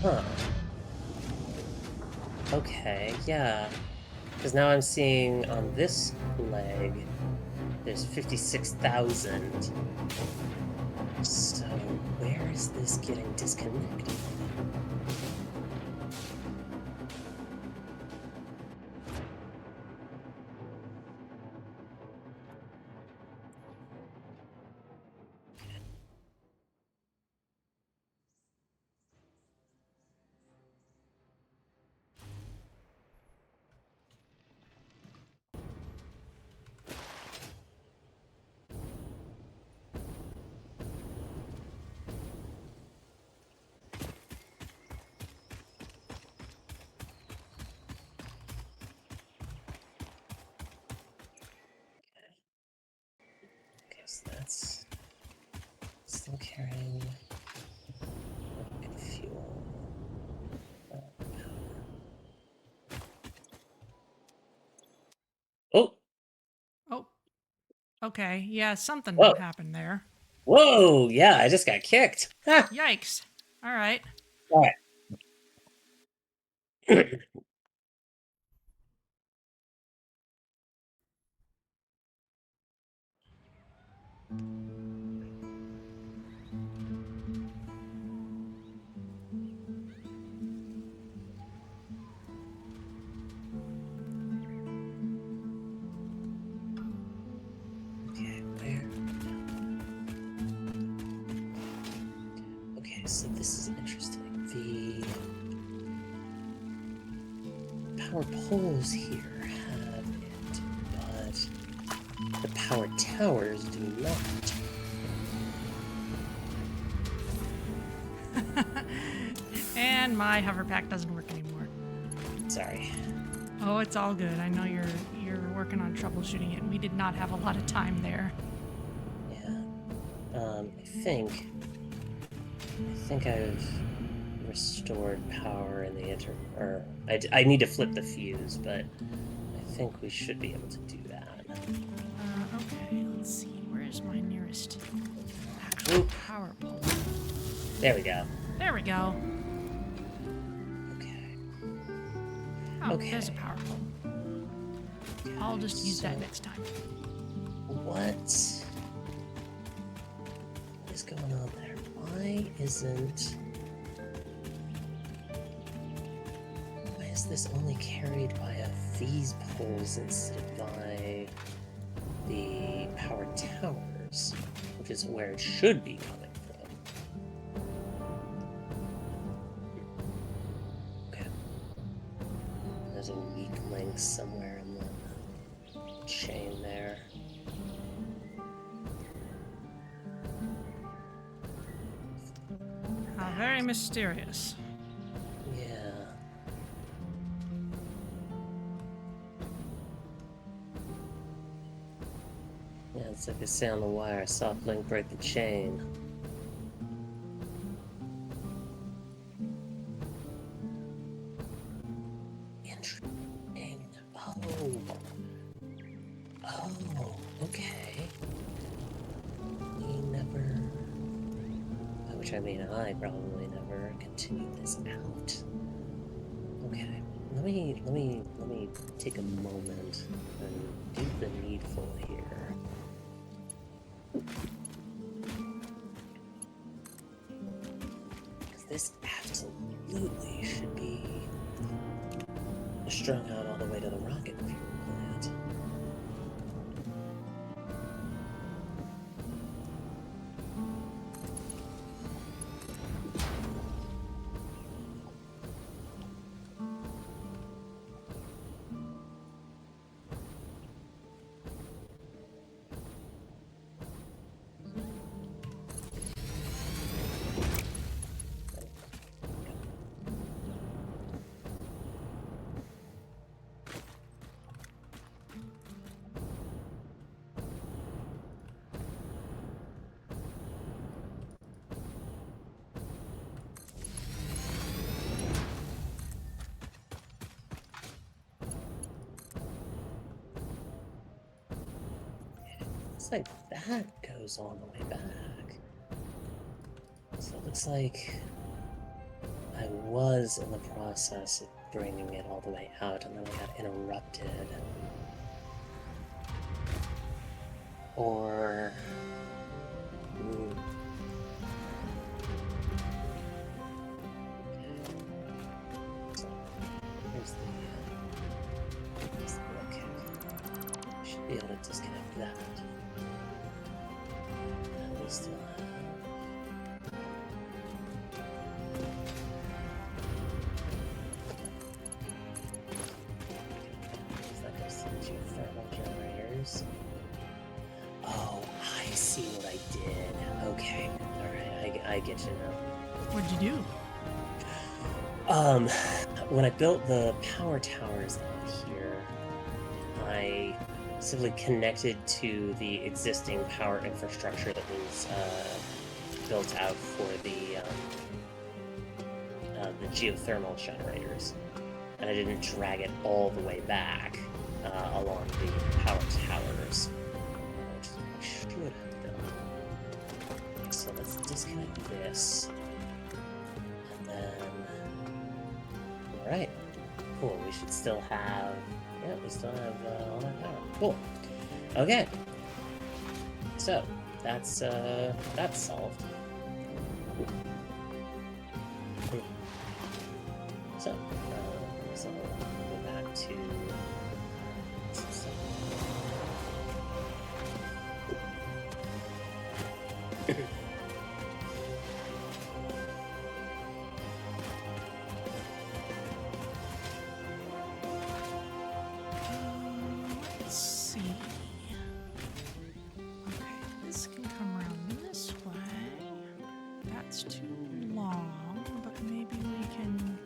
Huh. Okay, yeah. Because now I'm seeing on this leg, there's 56,000. So where is this getting disconnected? Okay, so that's still carrying fuel. Oh! Oh, okay. Yeah, something Whoa! happened there. Whoa! Yeah, I just got kicked. Ha! Yikes. All right. All right. Okay, where? Okay, so this is interesting. The power poles here have it, but the power towers do not. And my hover pack doesn't work anymore. Sorry. Oh, it's all good. I know you're working on troubleshooting it. We did not have a lot of time there. Yeah. I think I've restored power in the I need to flip the fuse, but I think we should be able to do that. Okay, let's see. Where is my nearest actual power pole? There we go. There we go. Okay. Oh, Okay. there's a power pole. I'll just use that next time. What is going on there? Why is this only carried via these poles instead of by the power towers, which is where it should be coming from? Okay. There's a weak link somewhere in the chain there. How very mysterious. Yeah. Yeah, it's like they say on the wire, soft link break the chain. Interesting. Oh, okay. We never... Which I mean, I probably never continued this out. Okay, let me take a moment and do the needful here. strung out all the way to the rocket fuel plant. Looks like that goes all the way back. So it looks like I was in the process of bringing it all the way out, and then I got interrupted. Or... So, here's the wheel kick. Should be able to disconnect that. And we still have... That goes to the geothermal generators. Oh, I see what I did. Okay, alright, I get you now. What'd you do? When I built the power towers out here, I simply connected to the existing power infrastructure that was built out for the geothermal generators, and I didn't drag it all the way back along the power towers, which I should have done. So let's disconnect this, and then... Alright, cool, we should still have... Yeah, we still have all that power. Cool. Okay. So, that's solved. So, so I'll go back to... Let's see. Okay, this can come around this way. That's too long, but maybe we can...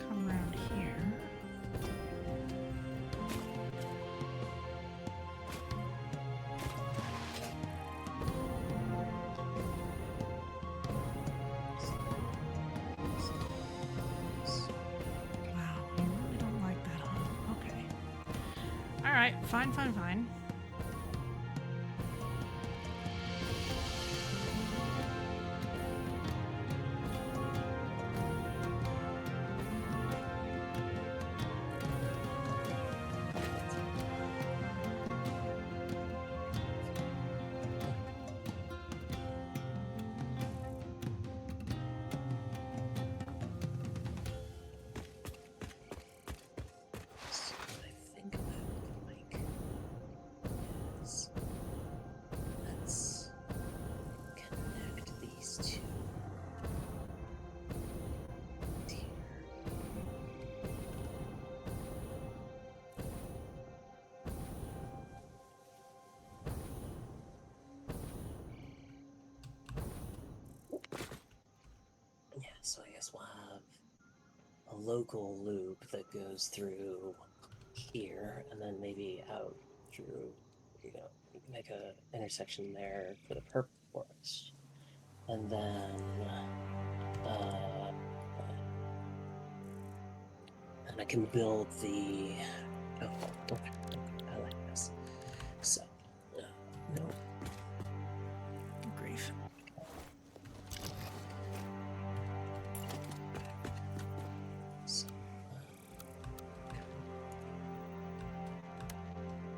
come around here. Wow, you really don't like that, huh? Okay. Alright, fine, fine, fine. So what I think that would like is... Let's connect these two here. Yeah, so I guess we'll have a local loop that goes through here, and then maybe out through, you know, make a intersection there for the purple forest. And then, uh, and I can build the, oh, okay, I like this. So, no, Grief. so,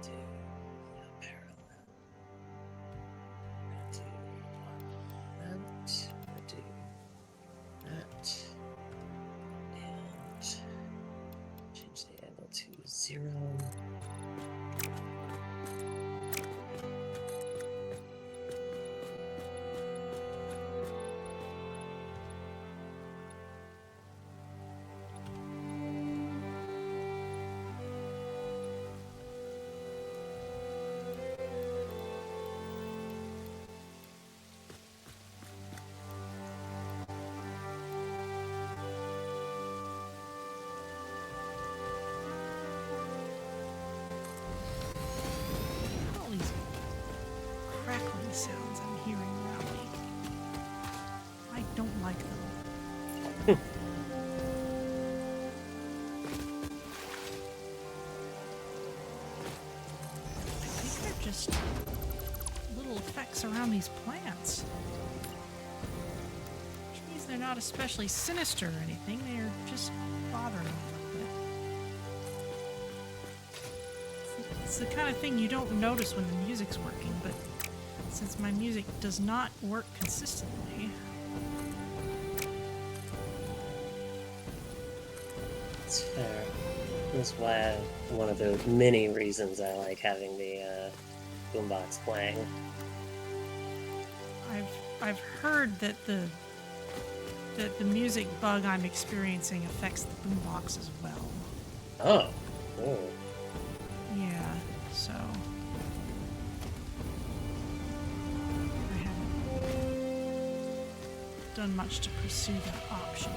do parallel. Do 0. All these crackling sounds I'm hearing around me. I don't like them. I think they're just little effects around these plants. Which means they're not especially sinister or anything. They're just bothering me a little bit. It's the kind of thing you don't notice when the music's working, but since my music does not work consistently, It's fair. That's why one of the many reasons I like having the boombox playing. I've heard that the music bug I'm experiencing affects the boombox as well. Oh. Oh. Yeah, so I haven't done much to pursue that option.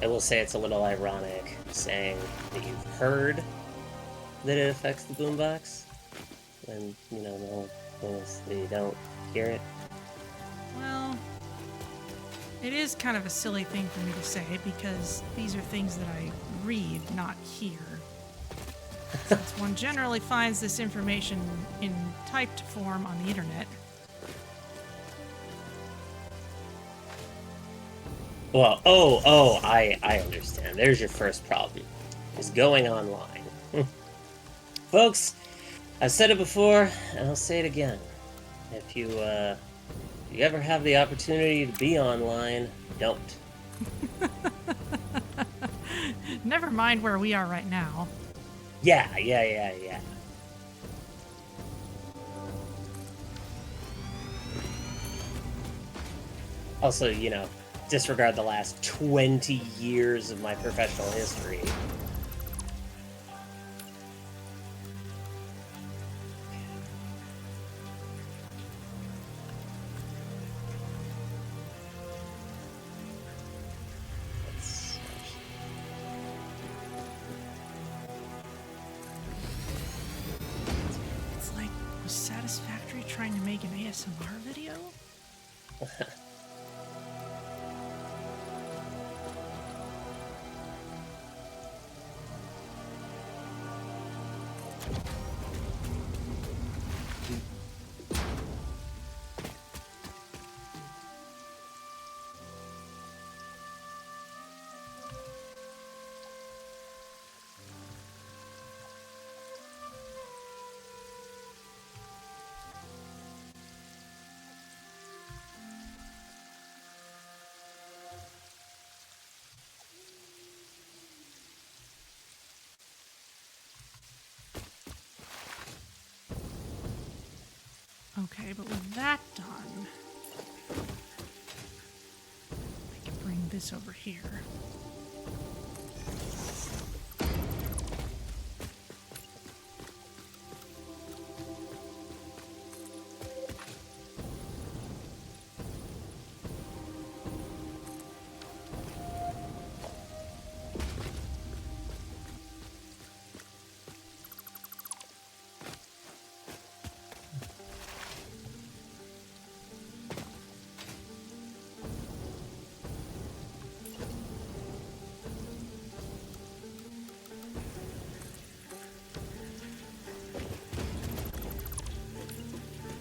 I will say it's a little ironic saying that you've heard that it affects the boombox, when, you know, the whole thing is that you don't hear it. Well, it is kind of a silly thing for me to say because these are things that I read, not hear. Since one generally finds this information in typed form on the internet. Well, I understand. There's your first problem, is going online. Folks, I've said it before, and I'll say it again. If you ever have the opportunity to be online, don't. Never mind where we are right now. Yeah. Also, you know, disregard the last 20 years of my professional history. It's like, was Satisfactory trying to make an ASMR video? Okay, but with that done, I can bring this over here.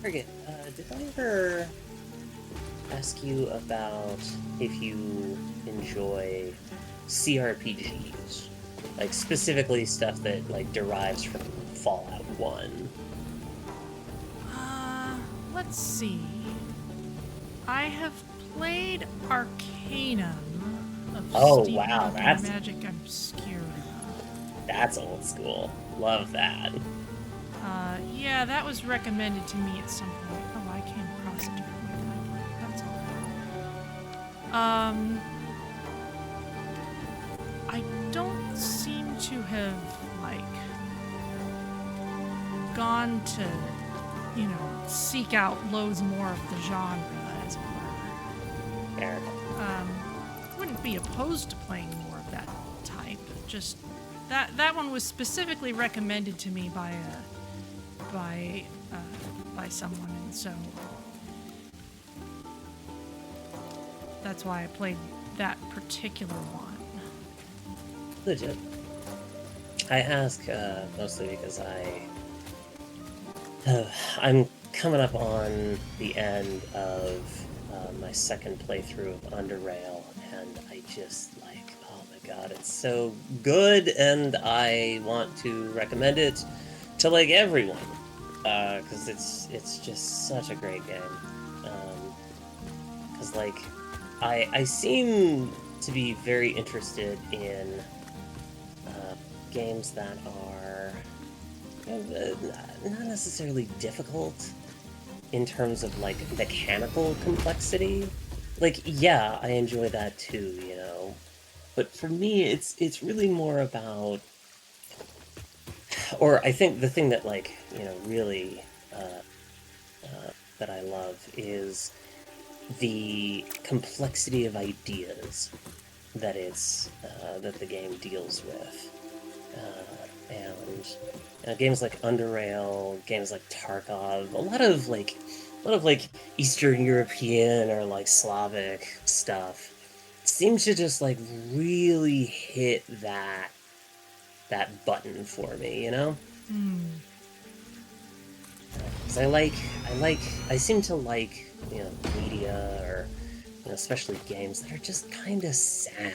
Forget, did I ever ask you about if you enjoy CRPGs? Like, specifically stuff that, like, derives from Fallout 1. Let's see. I have played Arcanum, of Oh, steampunk wow, and magic obscura. that's old school. Love that. Yeah, that was recommended to me at some point. Oh, I came across a different way. That's all right. I don't seem to have, like, gone to, seek out loads more of the genre, as it were. Fair. Wouldn't be opposed to playing more of that type. Just that one was specifically recommended to me by someone, and so that's why I played that particular one. Legit. I ask mostly because I'm coming up on the end of my second playthrough of Underrail, and I just like, oh my god, it's so good, and I want to recommend it to like everyone because it's just such a great game. Because like I seem to be very interested in games that are not necessarily difficult in terms of like mechanical complexity. Like, yeah, I enjoy that too, but for me it's really more about, or I think the thing that like really that I love is the complexity of ideas that that the game deals with. And games like Underrail, games like Tarkov, a lot of like Eastern European or like Slavic stuff seems to just like really hit that button for me, 'Cause I seem to like, media or, especially games that are just kind of sad.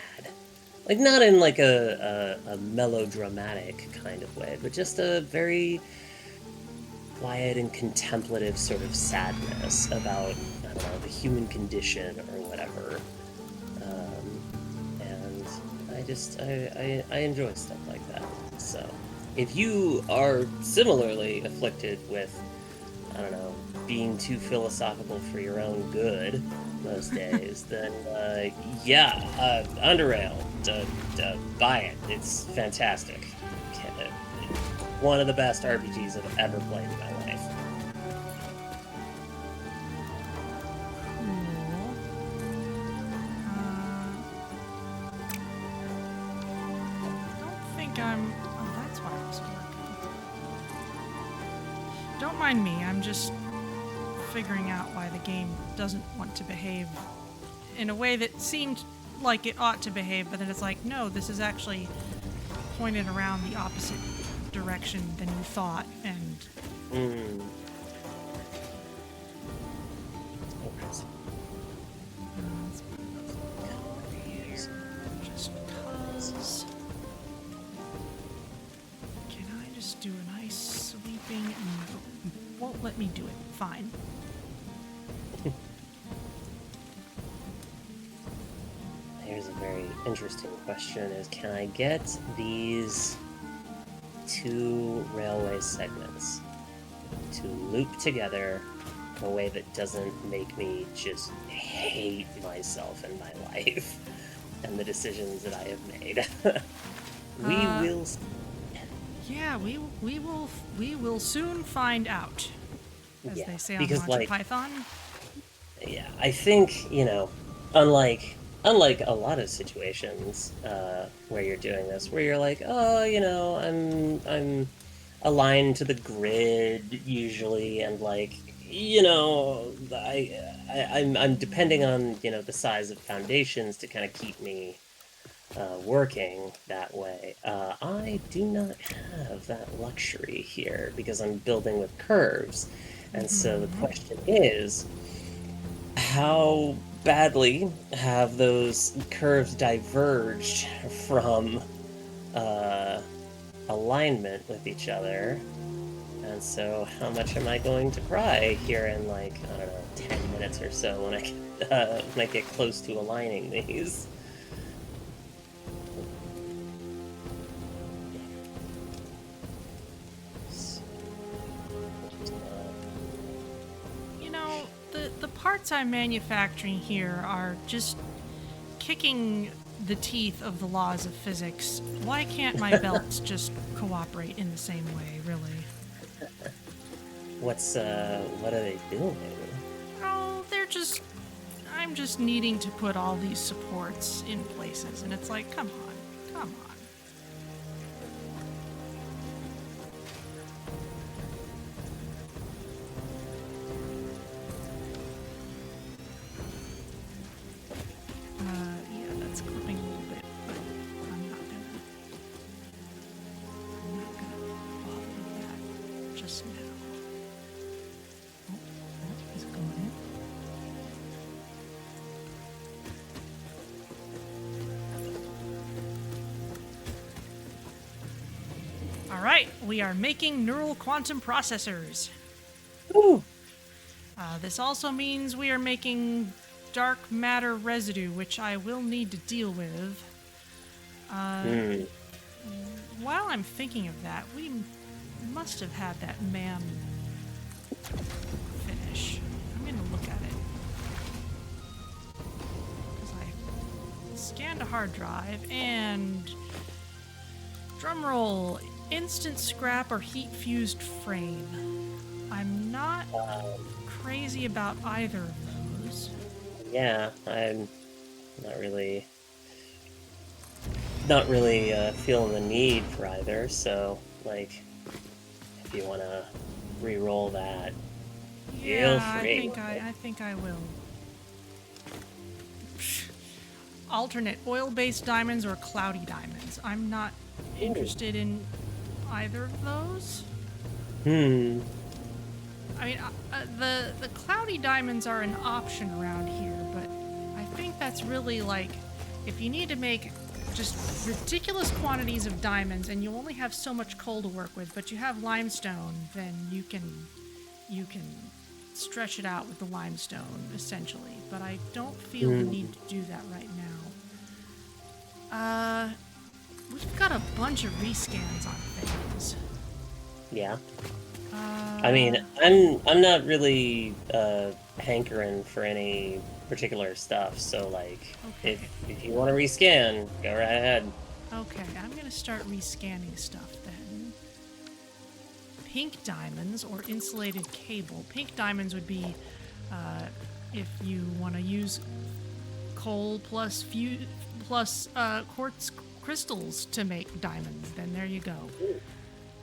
Like, not in like a melodramatic kind of way, but just a very quiet and contemplative sort of sadness about, I don't know, the human condition or whatever. And I enjoy stuff like that. So, if you are similarly afflicted with, I don't know, being too philosophical for your own good most days, then Underrail, buy it. It's fantastic. One of the best RPGs I've ever played in my life. Cool. Don't think I'm... Oh, that's why I wasn't working. Don't mind me, I'm just figuring out why the game doesn't want to behave in a way that seemed like it ought to behave, but then it's like, no, this is actually pointed around the opposite direction than you thought, and... Just cause... Can I just do a nice sweeping and won't let me do it? Fine. Here's a very interesting question is, can I get these two railway segments to loop together in a way that doesn't make me just hate myself and my life and the decisions that I have made? We will... Yeah, we will soon find out, as they say on because, Monty Python. Yeah, I think, unlike a lot of situations where you're doing this, where you're like, oh, I'm aligned to the grid usually, and like, I'm depending on the size of foundations to kind of keep me working that way. I do not have that luxury here because I'm building with curves, and so the question is, how badly have those curves diverged from alignment with each other? And so how much am I going to cry here in, like, I don't know, 10 minutes or so when I get close to aligning these? the parts I'm manufacturing here are just kicking the teeth of the laws of physics. Why can't my belts just cooperate in the same way, really? What are they doing? Oh, I'm just needing to put all these supports in places, and it's like, come on, come on. Yeah, that's clipping a little bit, but I'm not gonna bother with that just now. Oh, is it going in? All right, we are making neural quantum processors. Ooh. This also means we are making dark matter residue, which I will need to deal with. While I'm thinking of that, we must have had that man finish. I'm going to look at it. Because I scanned a hard drive and... drumroll, instant scrap or heat fused frame. I'm not crazy about either of those. Yeah, I'm not really feeling the need for either. So, like, if you want to re-roll that, feel free. I think I will. Alternate oil-based diamonds or cloudy diamonds. I'm not interested in either of those. I mean, the cloudy diamonds are an option around here, but I think that's really like, if you need to make just ridiculous quantities of diamonds and you only have so much coal to work with, but you have limestone, then you can stretch it out with the limestone, essentially. But I don't feel the need to do that right now. We've got a bunch of rescans on things. Yeah. I mean, I'm not really hankering for any particular stuff, so like, Okay. if you want to rescan, go right ahead. Okay, I'm gonna start rescanning stuff then. Pink diamonds or insulated cable. Pink diamonds would be if you want to use coal plus quartz crystals to make diamonds. Then there you go.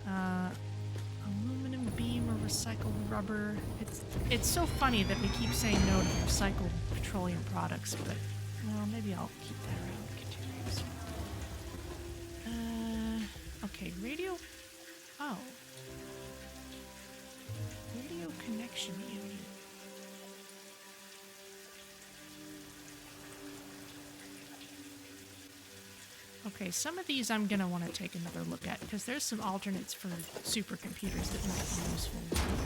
Aluminum beam or recycled rubber. It's so funny that we keep saying no to recycled petroleum products, but well, maybe I'll keep that around. Okay, radio. Oh, radio connection unit. Okay, some of these I'm going to want to take another look at because there's some alternates for supercomputers that might be useful.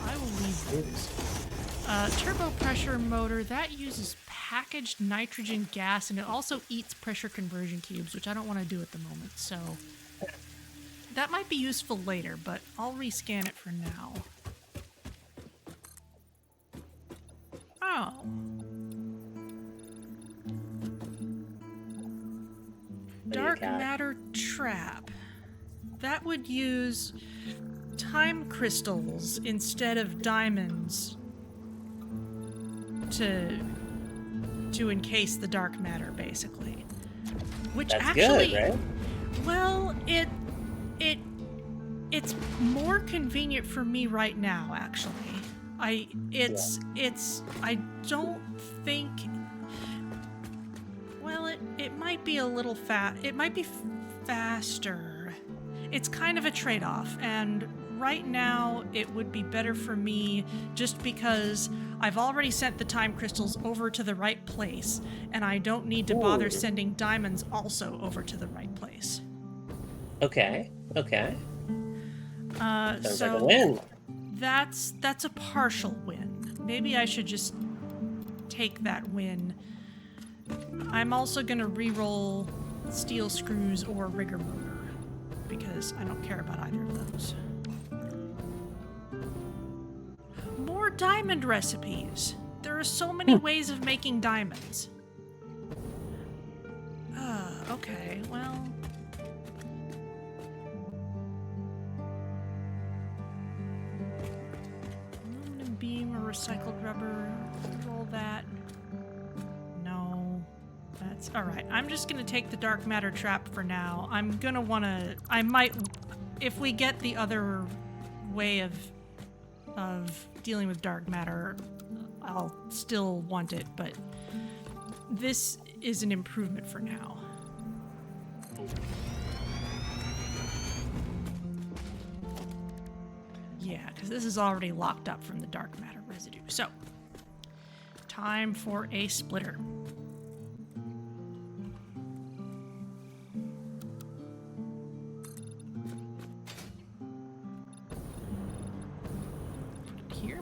I will leave those. Turbo pressure motor, that uses packaged nitrogen gas and it also eats pressure conversion cubes, which I don't want to do at the moment. So that might be useful later, but I'll rescan it for now. Oh. Dark matter trap. That would use time crystals instead of diamonds to encase the dark matter, basically. Which That's actually, good, right? well, it's more convenient for me right now. Actually, I don't think. Well, it might be a little it might be faster. It's kind of a trade-off, and right now it would be better for me just because I've already sent the time crystals over to the right place, and I don't need to bother sending diamonds also over to the right place. Okay. Sounds So like a win. that's a partial win. Maybe I should just take that win. I'm also going to re-roll steel screws or rigger motor because I don't care about either of those. More diamond recipes. There are so many ways of making diamonds. Okay, well... Aluminum beam or recycled rubber. Roll that. No. That's... Alright, I'm just gonna take the dark matter trap for now. I'm gonna wanna... I might... If we get the other way of dealing with dark matter, I'll still want it, but this is an improvement for now. Yeah, because this is already locked up from the dark matter residue. So, time for a splitter. Put it here.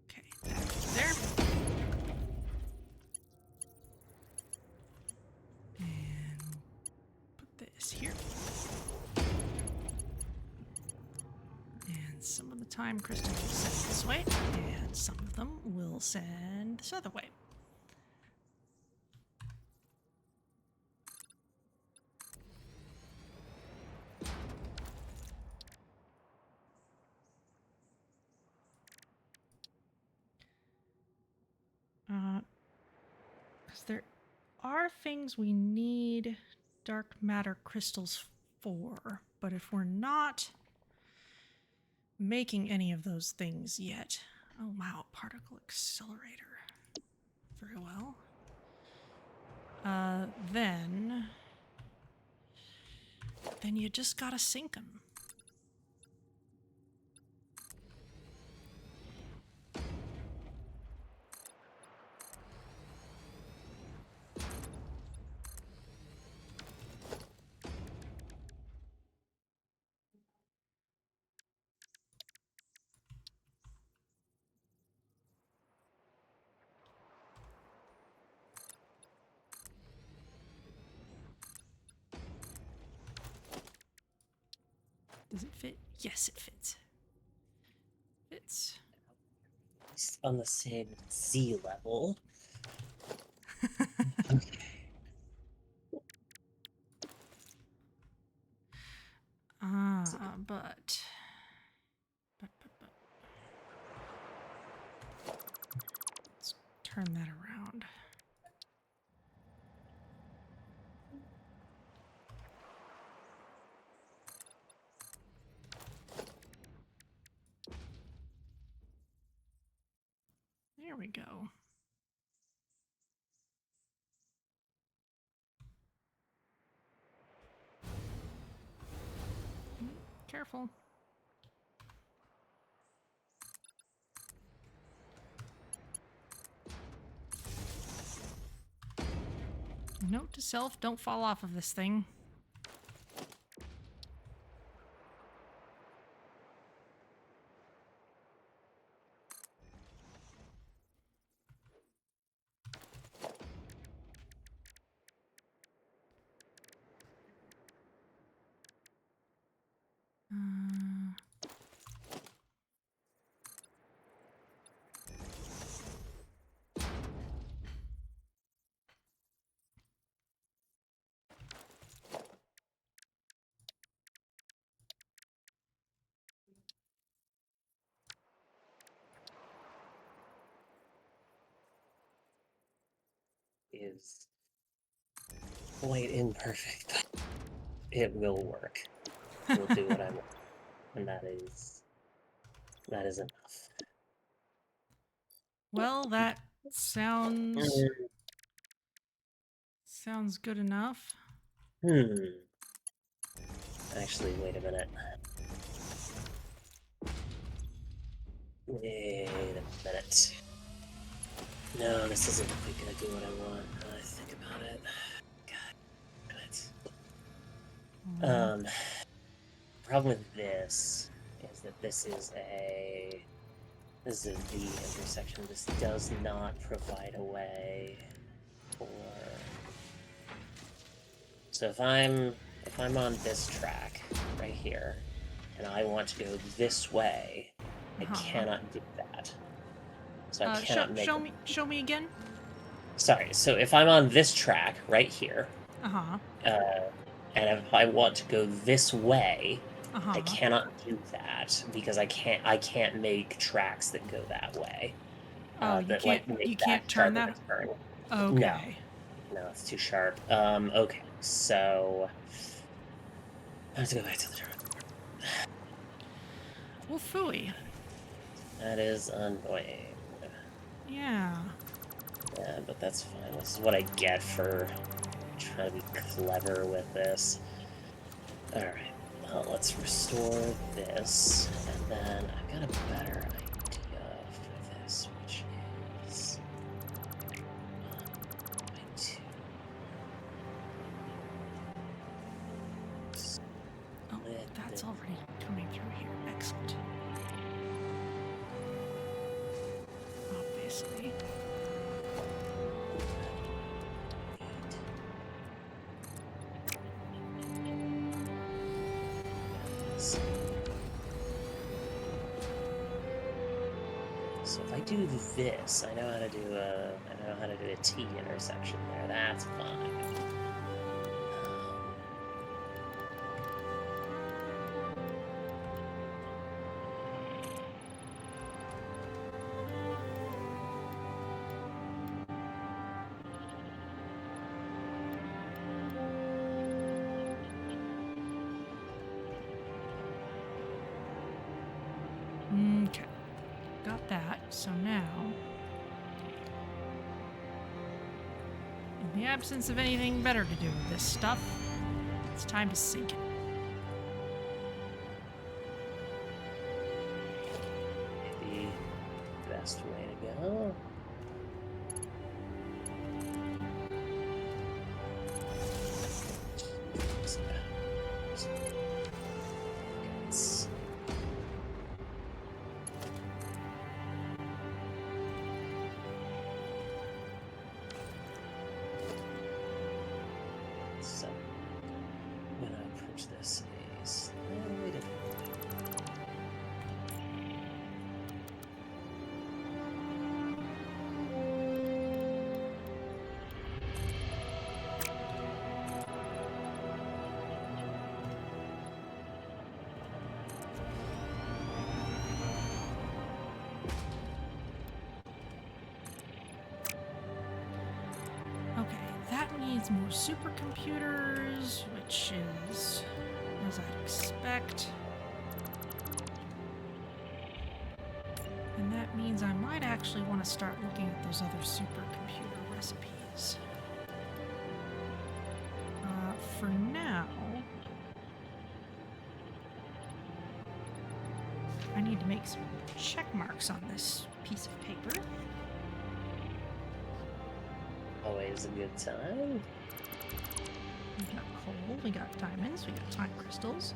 Okay, that's there. And put this here. And some of the time crystals will send this way, and some of them will send this other way. Because there are things we need dark matter crystals for, but if we're not making any of those things yet... Oh wow, particle accelerator. Very well. Then you just gotta sink them. Does it fit? Yes, it fits. Fits. It's on the same Z level. But. Let's turn that around. There we go. Careful. Note to self, don't fall off of this thing. Is quite imperfect. It will work. We'll do what I want, and that is enough. Well, that sounds good enough. Actually, wait a minute. Wait a minute. No, this isn't quite gonna do what I want. Now that I think about it. God damn it. Problem with this is that this is a V intersection. This does not provide a way for. So if I'm on this track right here, and I want to go this way, I cannot do that. So I cannot make. Show me again. Sorry. So if I'm on this track right here, Uh-huh. and if I want to go this way, Uh-huh. I cannot do that because I can't make tracks that go that way. You can't turn that. Okay. No, it's too sharp. Okay, so I have to go back to the drawing board. Well, phooey. That is annoying. Yeah. Yeah, but that's fine. This is what I get for trying to be clever with this. Alright, well, let's restore this, and then I've got a better idea for this, which is... Oh, that's already coming through here. Excellent. Obviously. So if I do this, I know how to do a T intersection there. That's fine. Okay. Got that. So now, in the absence of anything better to do with this stuff, it's time to sink it. Maybe the best way to go. So, I'm gonna approach this a slightly different way. Okay, that needs more supercomputers, which is as I'd expect. And that means I might actually want to start looking at those other supercomputer recipes. For now, I need to make some check marks on this piece of paper. Always a good time. We got coal, we got diamonds, we got time crystals,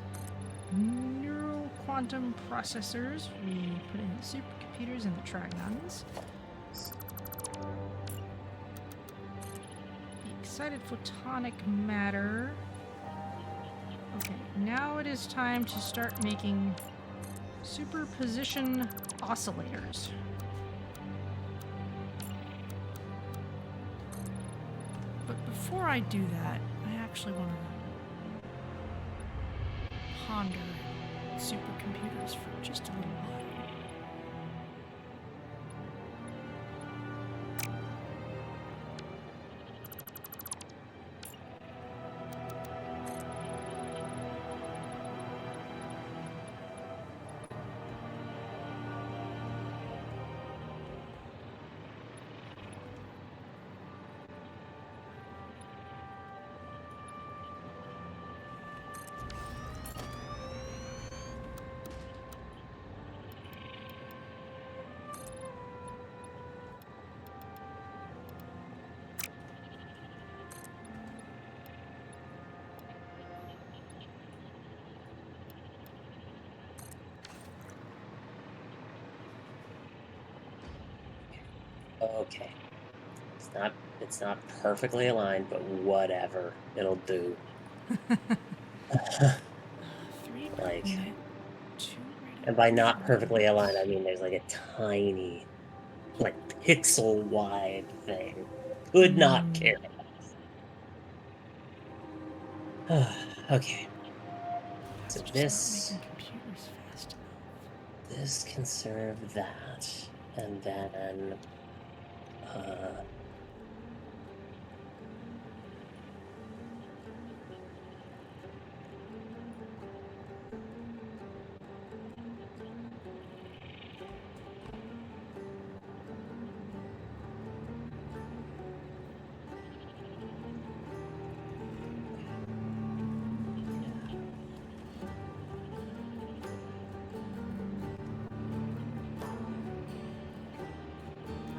neural quantum processors, we put in the supercomputers and the trigonons. The excited photonic matter. Okay, now it is time to start making superposition oscillators. But before I do that, I actually want to ponder supercomputers for just a little while. Okay. It's not perfectly aligned, but whatever. It'll do. 3 per Like, unit, 2 and by radio not control perfectly units. aligned, I mean there's like a tiny, like pixel wide thing. Could not care less. Okay. That's So just not this making computers fast enough. this can serve that, and then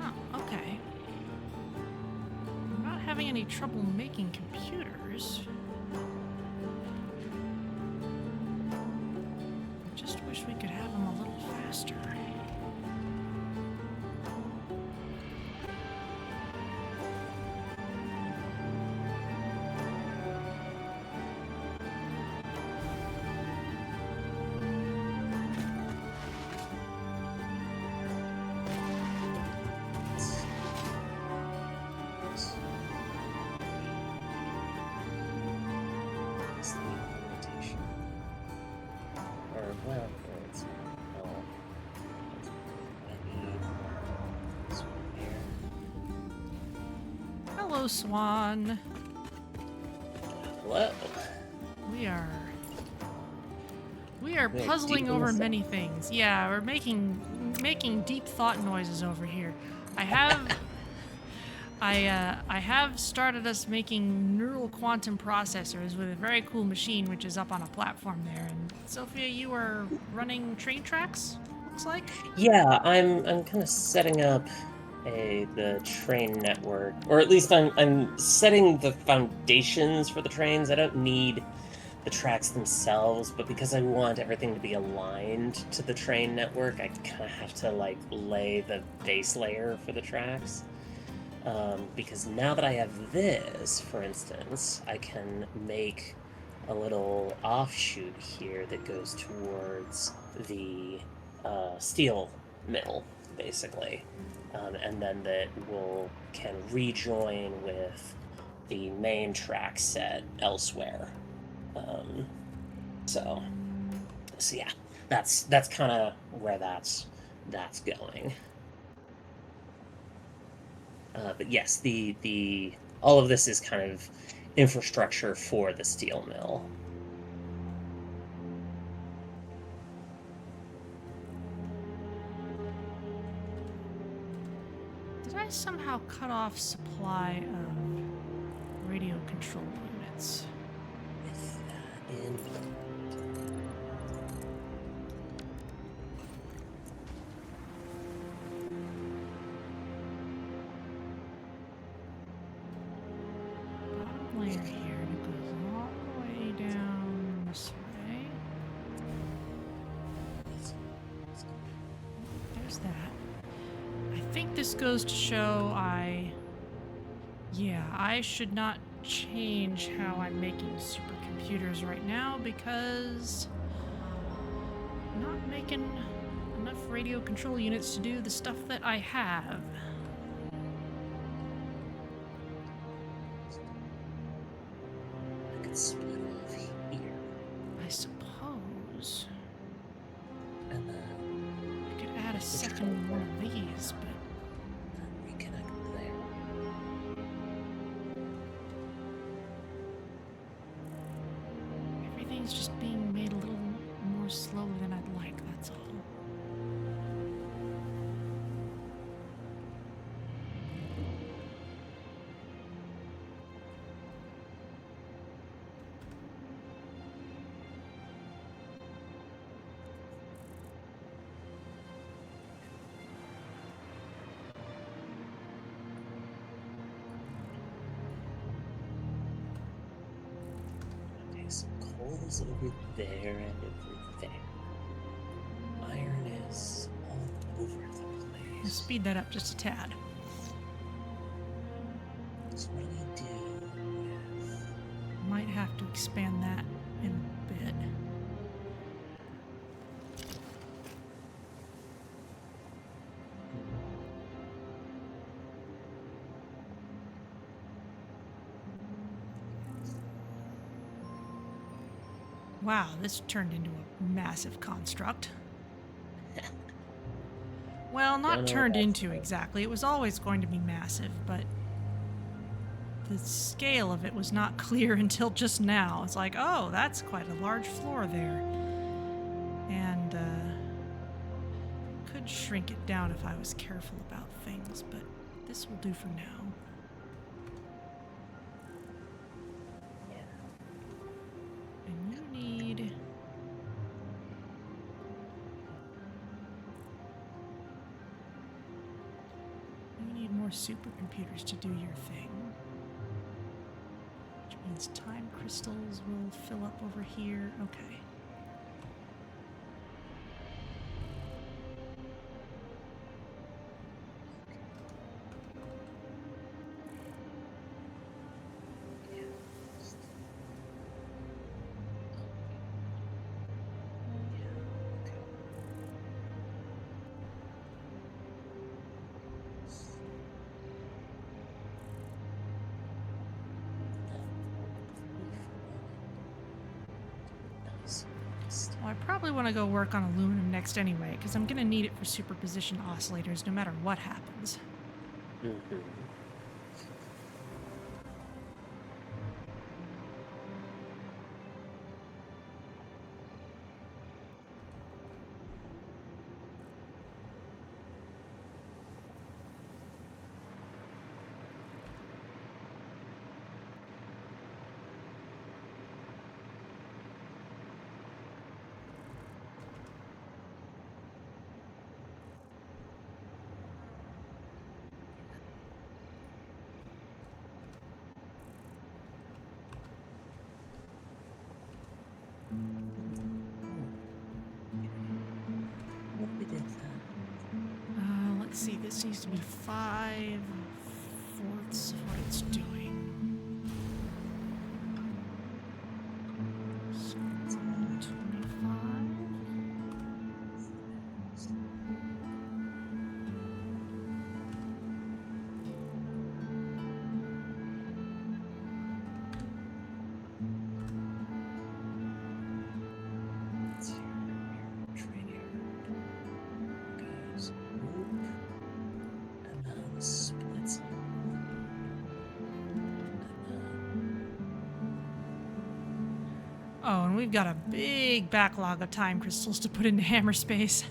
Oh, okay. I'm not having any trouble making computers. I just wish we could have them a little faster. it's the implementation. Or well, it's no. I need this one here. Hello, Swan. Hello. We are We're puzzling deep in over the many things. Yeah, we're making deep thought noises over here. I have I have started us making neural quantum processors with a very cool machine which is up on a platform there. And Sophia, you are running train tracks, looks like? Yeah, I'm kind of setting up the train network, or at least I'm setting the foundations for the trains. I don't need the tracks themselves, but because I want everything to be aligned to the train network, I kind of have to like lay the base layer for the tracks. Because now that I have this, for instance, I can make a little offshoot here that goes towards the steel mill, basically, and then that can rejoin with the main track set elsewhere. Um, so yeah, that's kind of where that's going. But yes, the all of this is kind of infrastructure for the steel mill. Did I somehow cut off supply of radio control units? With that in Bottom layer here, and it goes all the way down this way. There's that. I think this goes to show I should not change how I'm making supercomputers right now because I'm not making enough radio control units to do the stuff that I have. I could split off here, I suppose and then I could add a second one of these, but reconnect there. everything's just being made a little more slowly than I'd like, that's all. Okay, so coal's over there and over there. Iron is all over the I'll place. speed that up just a tad. So what do we do with... Might have to expand that in a bit. Wow, this turned into a massive construct. Well, not Don't know turned what into exactly. It was always going to be massive, but the scale of it was not clear until just now. It's like, oh, that's quite a large floor there. And could shrink it down if I was careful about things, but this will do for now. And you need... You need more supercomputers to do your thing. Which means time crystals will fill up over here. Okay. Well, I probably want to go work on aluminum next anyway, because I'm going to need it for superposition oscillators no matter what happens. Mm-hmm. What if we did that? Let's see, this needs to be 5/4 of what it's doing. So, 25. Let's see here. Train yard goes whoop, and then splits up. Oh, and we've got a big backlog of time crystals to put into hammer space.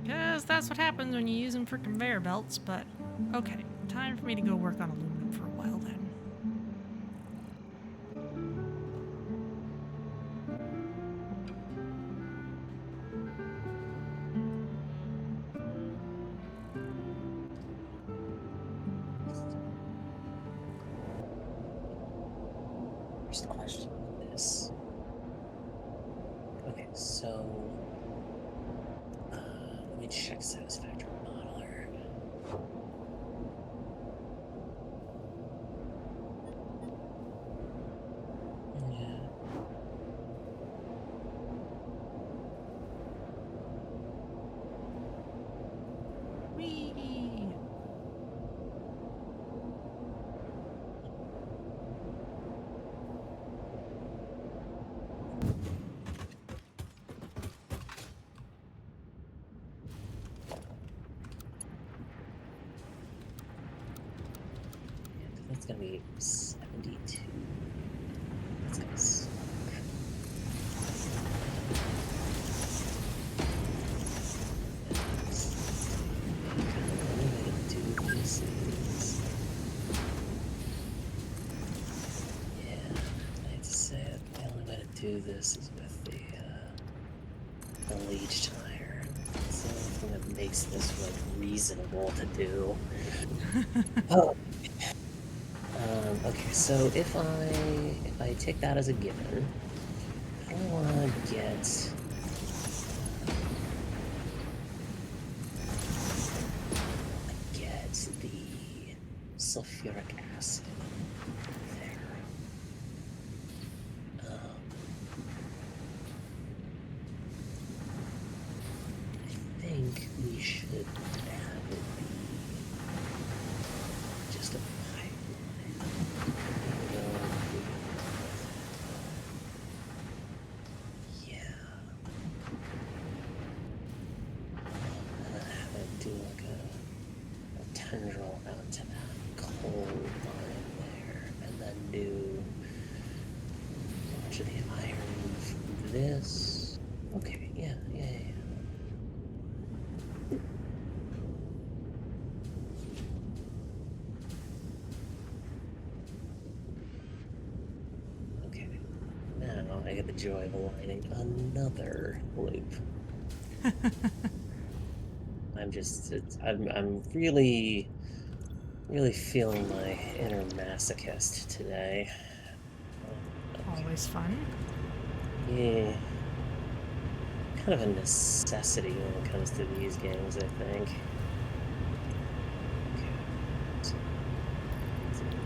Because that's what happens when you use them for conveyor belts, but okay, time for me to go work on aluminum for a while then. First question on this. Okay, so let me check Satisfactory modeler. Yeah. Whee! That's gonna be 72. That's gonna suck. The only way to do this is... Yeah, I hate to say it, the only way to do this is with the leech tire. It's the only thing that makes this like reasonable to do. Oh. Okay, so if I take that as a given, I want to get sulfuric acid there. I think we should have it be just a pipeline. Yeah. And then have it do like a tendril out to that coal line there, and then do a bunch of the iron from this. Okay, yeah. Okay, now I get the joy of aligning another loop. I'm really feeling my inner masochist today. Always fun. Yeah. Kind of a necessity when it comes to these games, I think. Okay. So, let's do that.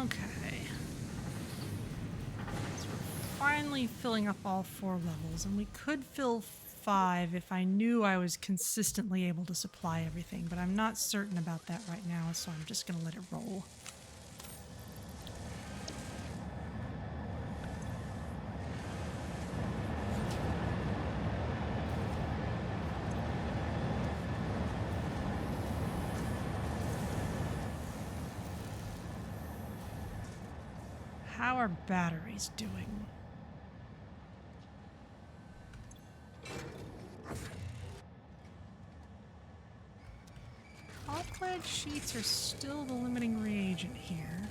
Okay. So we're finally filling up all 4 levels, and we could fill 5 if I knew I was consistently able to supply everything, but I'm not certain about that right now, so I'm just gonna let it roll. How are batteries doing? All-clad sheets are still the limiting reagent here.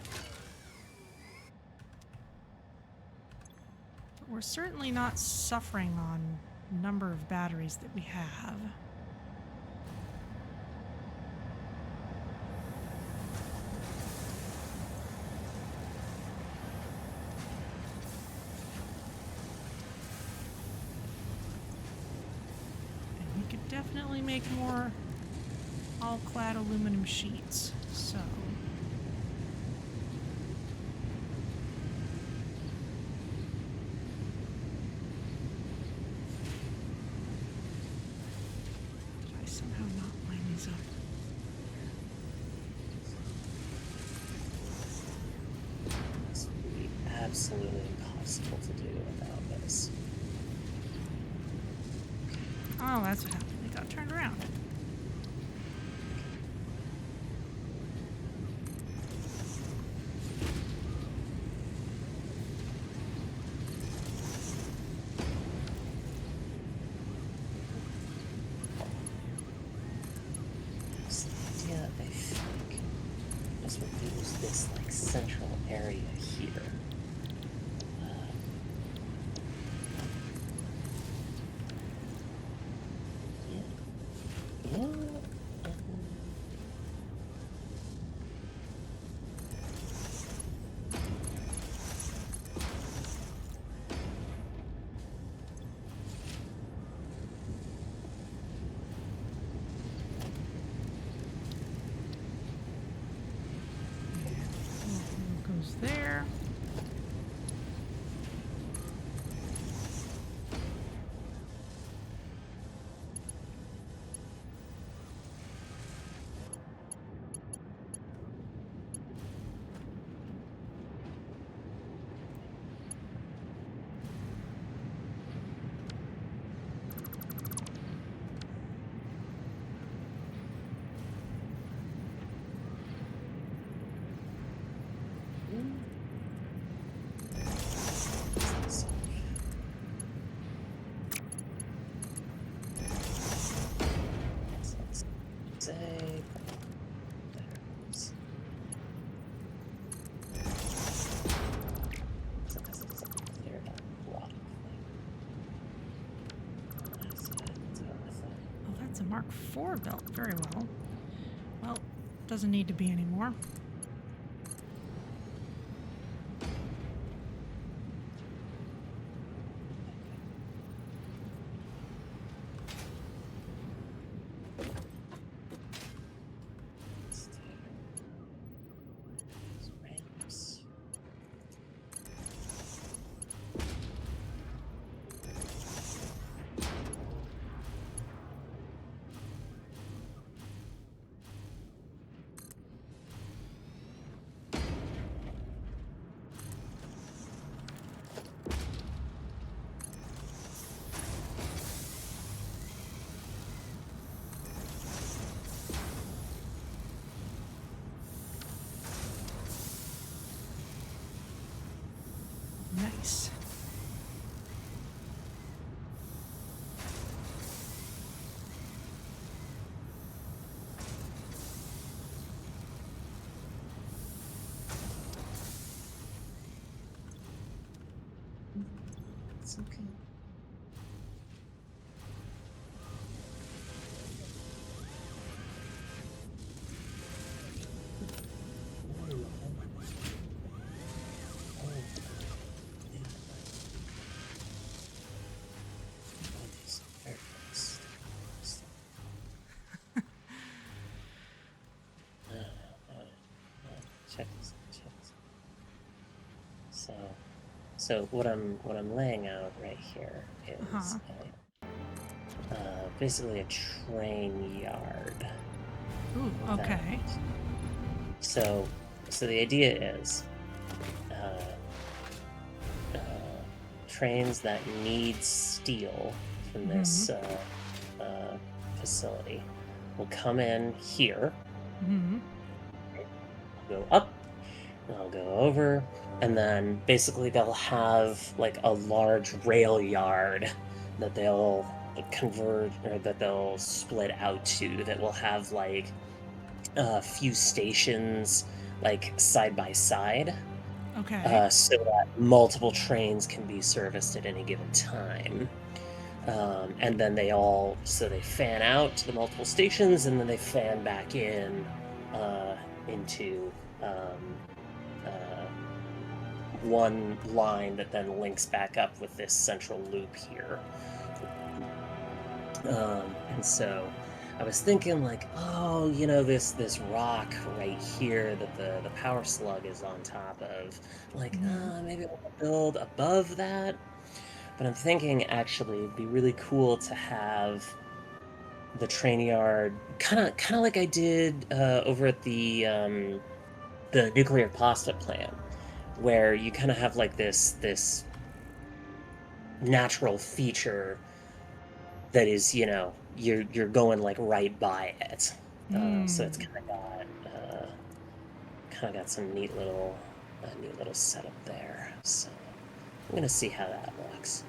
But we're certainly not suffering on number of batteries that we have. And we could definitely make more all-clad aluminum sheets, so... Did I somehow not line these up? This would be absolutely impossible to do without this. Oh, that's what happened. It got turned around. So the idea, I think, is we'll use this like central area here. Yeah. Goes there. forward belt. Very well. Well, doesn't need to be anymore. Ramps. Nice. It's okay. Check this. So what I'm laying out right here is basically a train yard. Ooh, okay. So the idea is trains that need steel from this facility will come in here, go up, and I'll go over, and then basically they'll have like a large rail yard that they'll convert or that they'll split out to that will have like a few stations like side by side. Okay. So that multiple trains can be serviced at any given time. And then they fan out to the multiple stations, and then they fan back in into one line that then links back up with this central loop here. And so I was thinking like, oh, this rock right here that the power slug is on top of, like, maybe I'll build above that. But I'm thinking actually it'd be really cool to have the train yard kind of like I did over at the nuclear pasta plant, where you kind of have like this natural feature that is, you're going like right by it. So it's kind of got some neat little setup there. So I'm gonna see how that looks.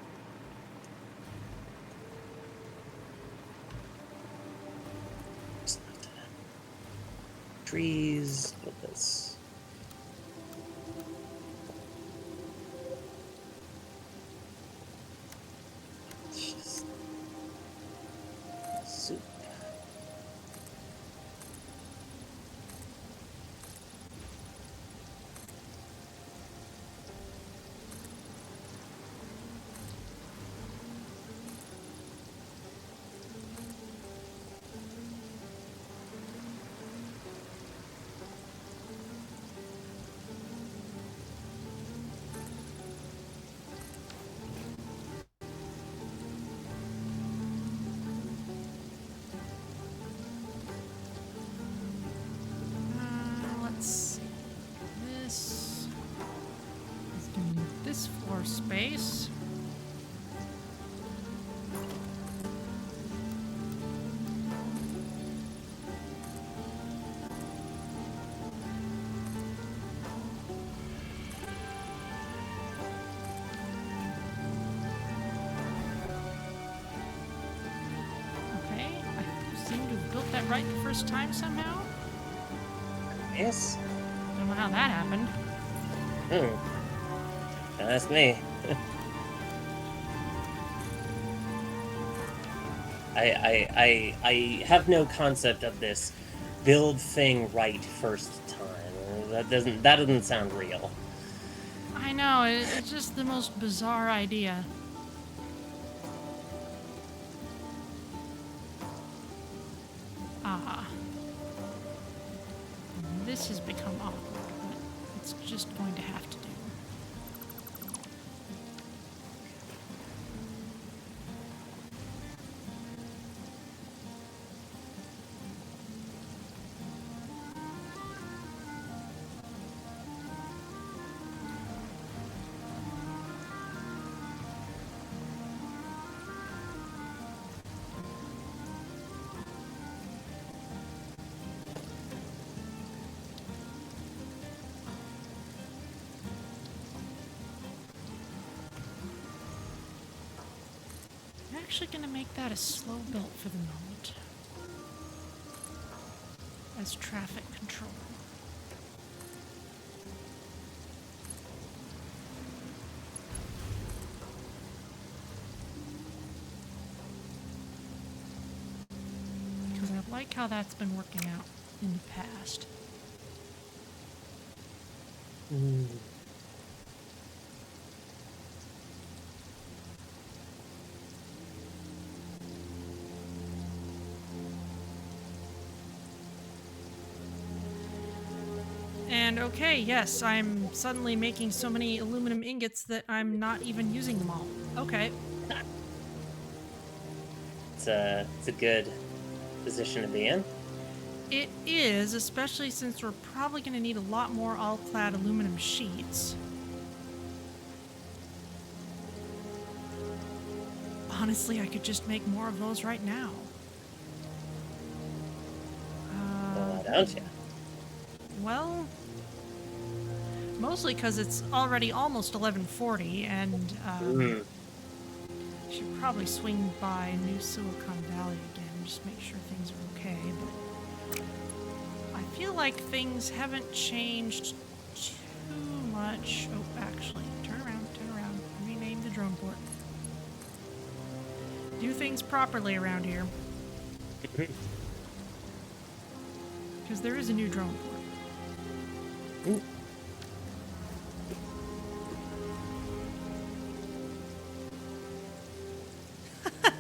Just have to trees with this. Just soup. Let's see. This is going to need this floor space. Okay, I seem to have built that right the first time somehow. Yes. Don't know how that happened. That's me. I have no concept of this build thing right first time. That doesn't sound real. I know, it's just the most bizarre idea. Ah. This has become awkward, but it's just going to have to do. I'm actually going to make that a slow build for the moment. As traffic control. Because I like how that's been working out in the past. And okay, yes, I'm suddenly making so many aluminum ingots that I'm not even using them all. Okay. It's a good position to be in. It is, especially since we're probably going to need a lot more all-clad aluminum sheets. Honestly, I could just make more of those right now. Well, why don't you? Well, mostly because it's already almost 11:40, and should probably swing by New Silicon Valley again, just make sure things are okay. But I feel like things haven't changed too much. Oh, actually, turn around, rename the drone port. Do things properly around here. Because there is a new drone port.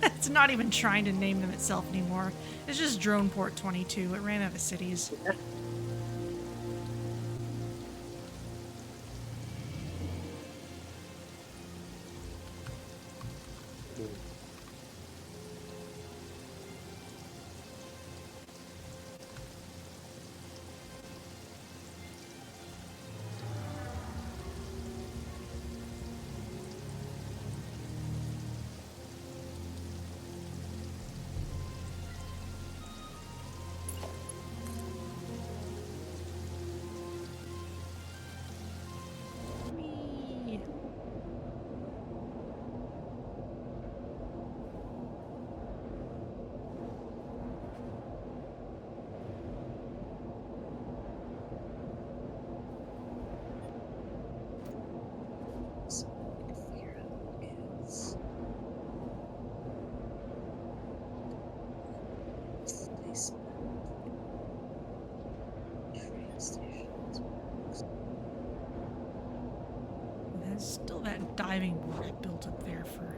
It's not even trying to name them itself anymore. It's just Drone Port 22. It ran out of cities. Whee! So what we can figure out is placement. Train stations. There's still that diving board I built up there for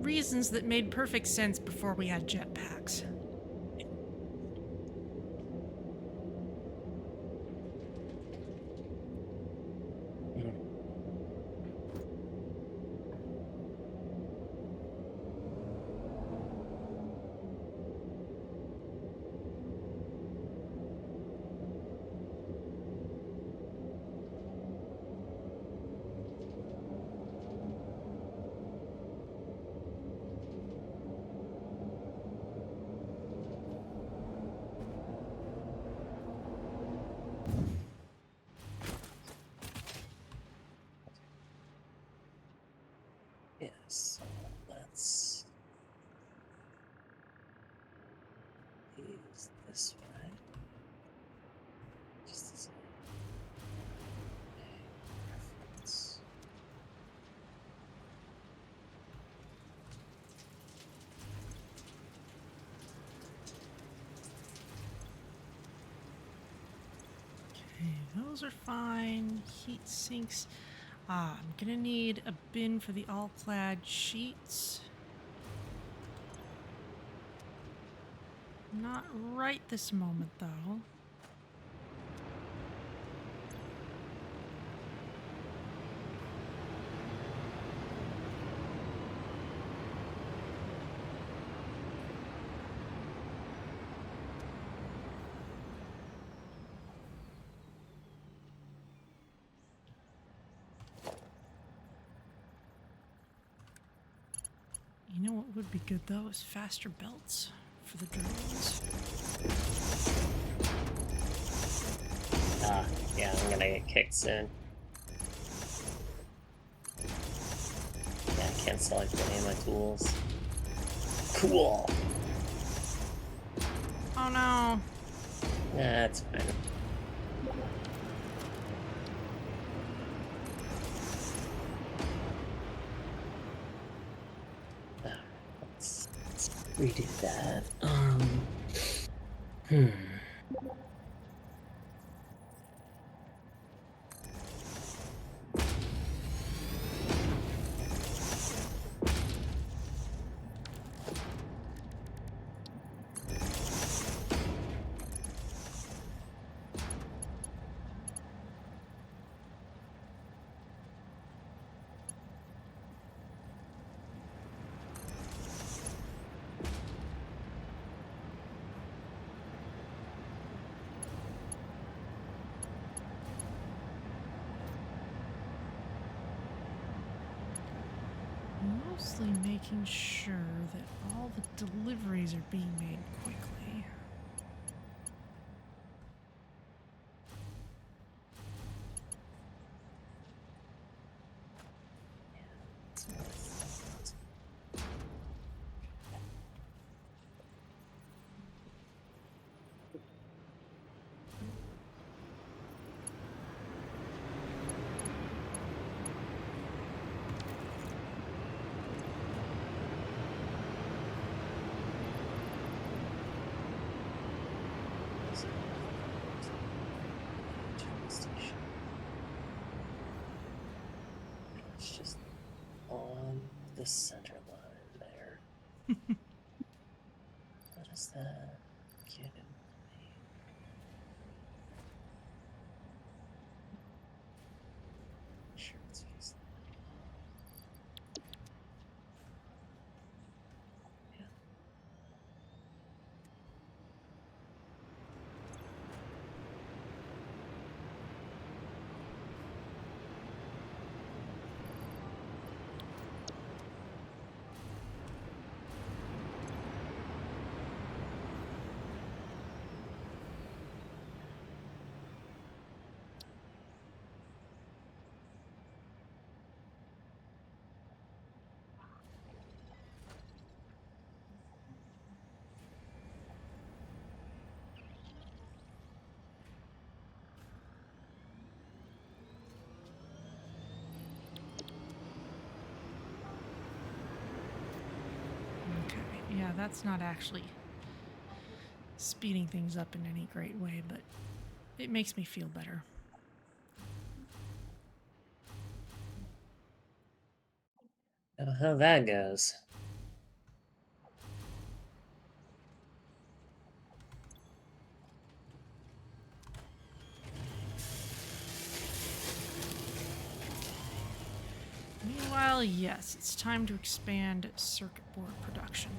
reasons that made perfect sense before we had jetpacks. Yes. Let's use this way. Just as a reference. Those are fine. Heat sinks. I'm gonna need a bin for the all-clad sheets. Not right this moment, though. You know what would be good, though, is faster belts for the drones. Yeah, I'm gonna get kicked soon. Yeah, I can't select any of my tools. Cool! Oh no! That's fine. Let's redo that. Mostly making sure that all the deliveries are being made quickly. It's just on the center line there. What is that? Get in me. Sure, let's use that. Yeah. Okay, yeah, that's not actually speeding things up in any great way, but it makes me feel better. How that goes. Meanwhile, yes, it's time to expand circuit board production.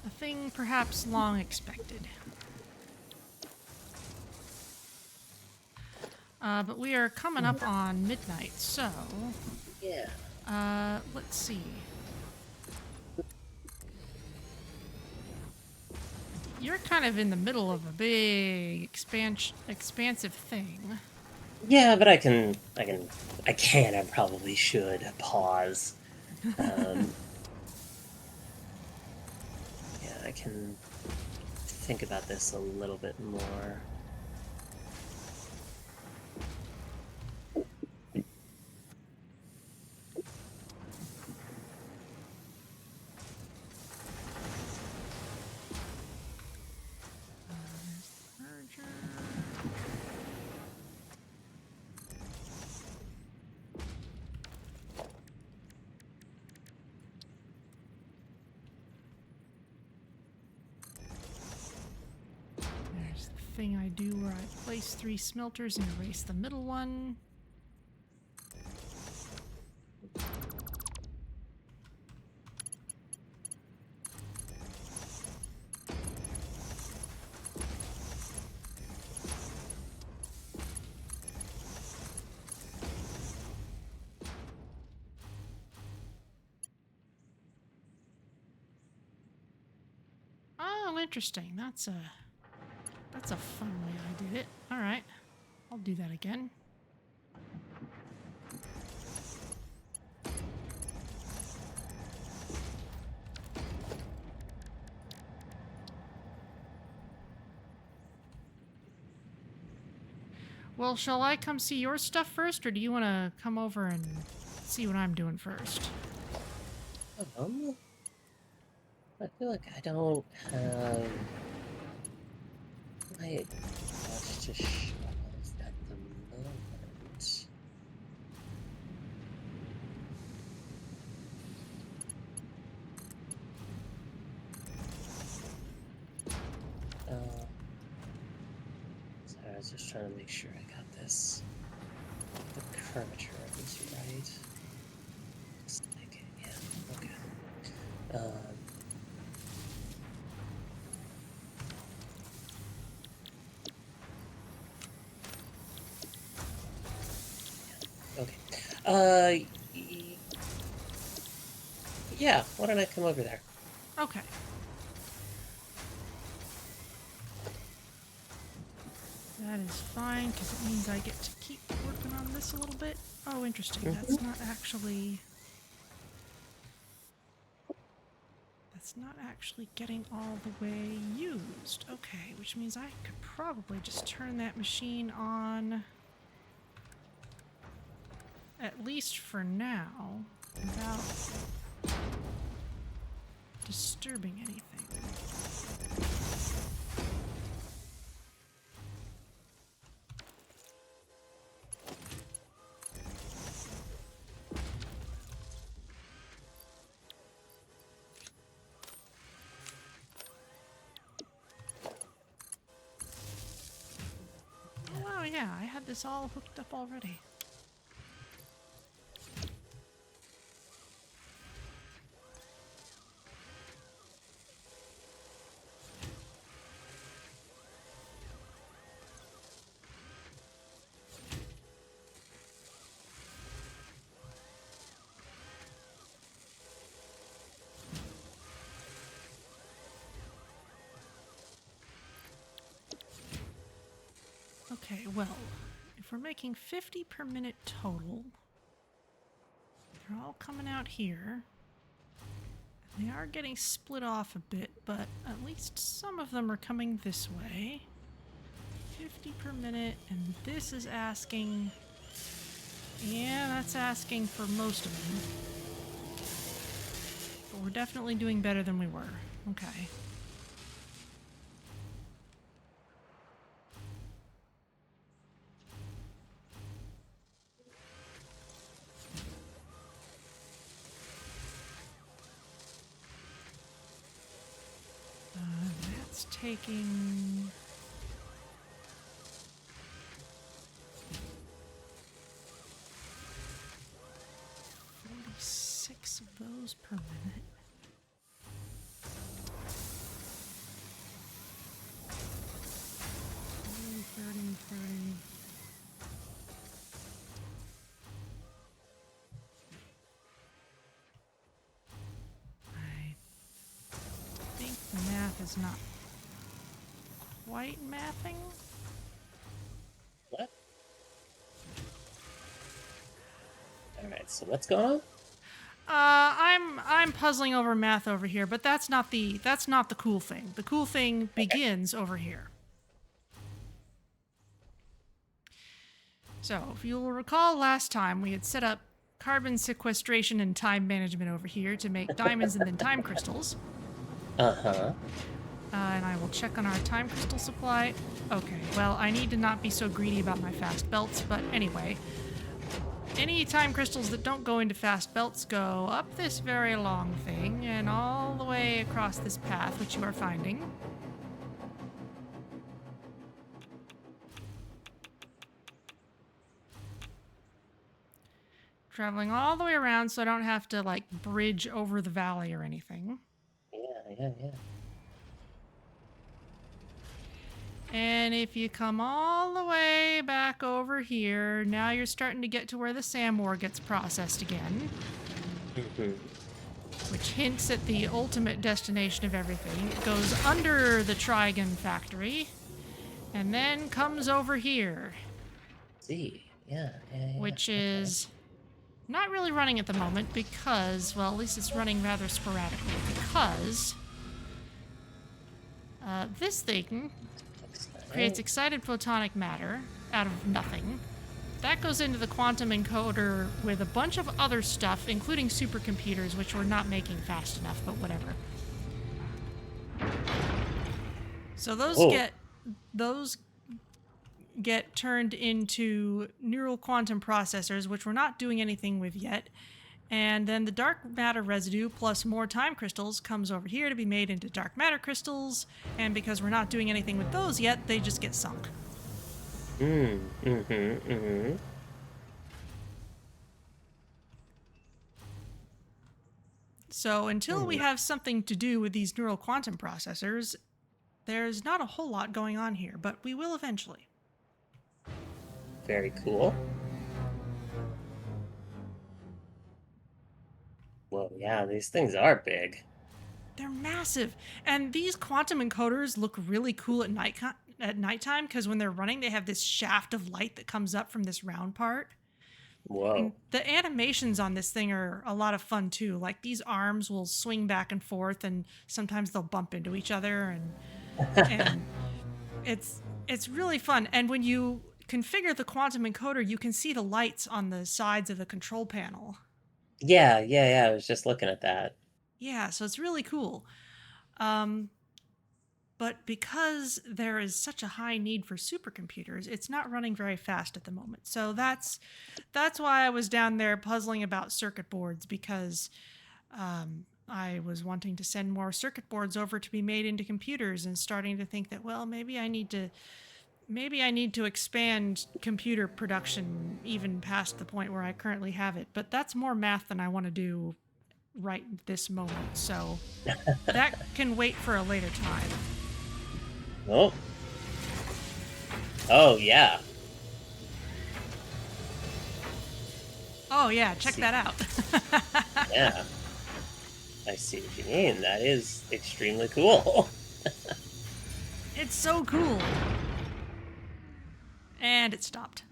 A thing perhaps long expected. But we are coming up on midnight, so Yeah. let's see. You're kind of in the middle of a big expansive thing. Yeah, but I probably should pause. Yeah, I can think about this a little bit more. Thing I do where I place 3 smelters and erase the middle one. Oh, interesting. That's a fun way I did it. All right. I'll do that again. Well, shall I come see your stuff first, or do you want to come over and see what I'm doing first? I feel like I don't have quite much to show off at the moment. Sorry, I was just trying to make sure I got this. The curvature is right. Just like, yeah, okay. Okay. Yeah, why don't I come over there? Okay. That is fine, because it means I get to keep working on this a little bit. Oh, interesting. That's not actually... That's not actually getting all the way used. Okay, which means I could probably just turn that machine on, at least for now, without disturbing anything. Oh yeah, I had this all hooked up already. Okay, well, if we're making 50 per minute total, they're all coming out here. They are getting split off a bit, but at least some of them are coming this way. 50 per minute, and this is asking... Yeah, that's asking for most of them. But we're definitely doing better than we were. Okay. That's taking... 46 of those per minute. I think the math is not quite mathing. What? Alright, so what's going on? I'm puzzling over math over here, but that's not the cool thing. The cool thing begins over here. So, if you'll recall last time, we had set up carbon sequestration and time management over here to make diamonds and then time crystals. Uh-huh. And I will check on our time crystal supply. Okay, well, I need to not be so greedy about my fast belts, but anyway. Any time crystals that don't go into fast belts go up this very long thing and all the way across this path, which you are finding. Traveling all the way around so I don't have to, like, bridge over the valley or anything. Yeah. And if you come all the way back over here, now you're starting to get to where the sand ore gets processed again. Which hints at the ultimate destination of everything. It goes under the Trigon factory, and then comes over here. See, yeah. Which is not really running at the moment because, well, at least it's running rather sporadically because this thing creates excited photonic matter out of nothing. That goes into the quantum encoder with a bunch of other stuff, including supercomputers, which we're not making fast enough, but whatever. So those get turned into neural quantum processors, which we're not doing anything with yet. And then the dark matter residue plus more time crystals comes over here to be made into dark matter crystals. And because we're not doing anything with those yet, they just get sunk. So until we have something to do with these neural quantum processors, there's not a whole lot going on here, but we will eventually. Very cool. Well, yeah, these things are big. They're massive. And these quantum encoders look really cool at nighttime because when they're running, they have this shaft of light that comes up from this round part. Whoa. And the animations on this thing are a lot of fun too. Like these arms will swing back and forth and sometimes they'll bump into each other and it's really fun. And when you configure the quantum encoder, you can see the lights on the sides of the control panel. Yeah, I was just looking at that. Yeah, so it's really cool. But because there is such a high need for supercomputers, it's not running very fast at the moment. So that's why I was down there puzzling about circuit boards, because I was wanting to send more circuit boards over to be made into computers and starting to think that, well, maybe I need to expand computer production even past the point where I currently have it. But that's more math than I want to do right this moment. So that can wait for a later time. Oh, yeah. Oh, yeah, check that out. Yeah. I see what you mean. That is extremely cool. It's so cool. And it stopped.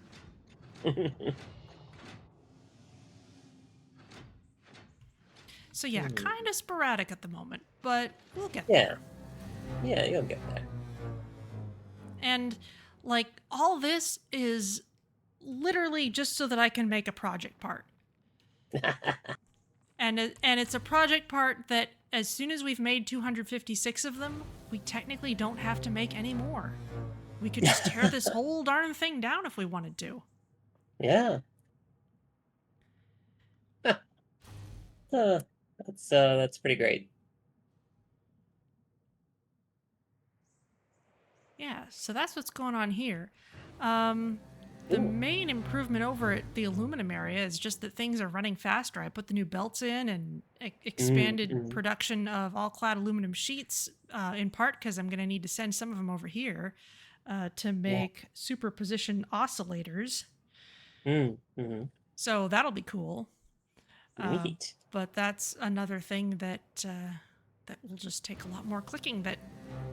So yeah, kind of sporadic at the moment, but we'll get there. Yeah, you'll get there. And like all this is literally just so that I can make a project part. And it's a project part that as soon as we've made 256 of them, we technically don't have to make any more. We could just tear this whole darn thing down if we wanted to. Yeah. That's pretty great. Yeah, so that's what's going on here. The main improvement over at the aluminum area is just that things are running faster. I put the new belts in and expanded production of all-clad aluminum sheets, in part because I'm going to need to send some of them over here to make superposition oscillators. So that'll be cool. Neat. But that's another thing that will just take a lot more clicking that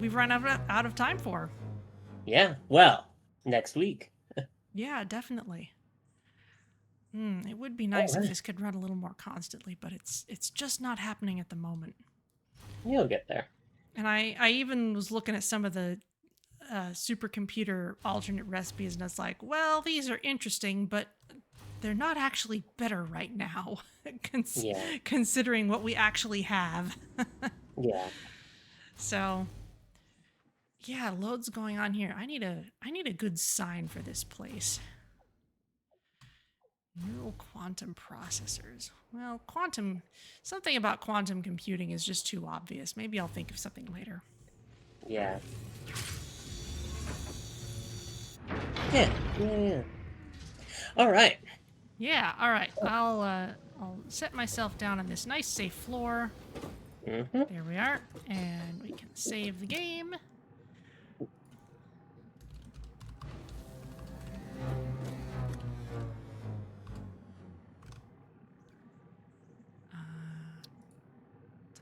we've run out of time for. Yeah, well, next week. Yeah, definitely. It would be All nice if right. this could run a little more constantly, but it's just not happening at the moment. You'll get there. And I even was looking at some of the supercomputer alternate recipes, and it's like, well, these are interesting, but they're not actually better right now, Yeah. considering what we actually have. Yeah. So, yeah, loads going on here. I need a good sign for this place. Neural quantum processors. Well, something about quantum computing is just too obvious. Maybe I'll think of something later. Yeah. Yeah. Yeah. All right. Yeah, all right. I'll set myself down on this nice safe floor. Mm-hmm. There we are. And we can save the game.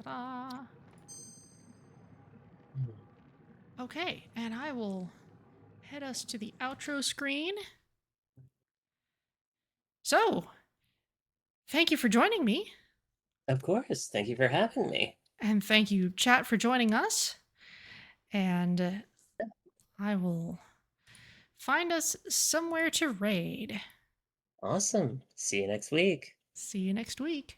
Ta-da! Okay, and I will head us to the outro screen. So, thank you for joining me, Of course. Thank you for having me. and thank you, chat, for joining us. And I will find us somewhere to raid. Awesome. See you next week. See you next week.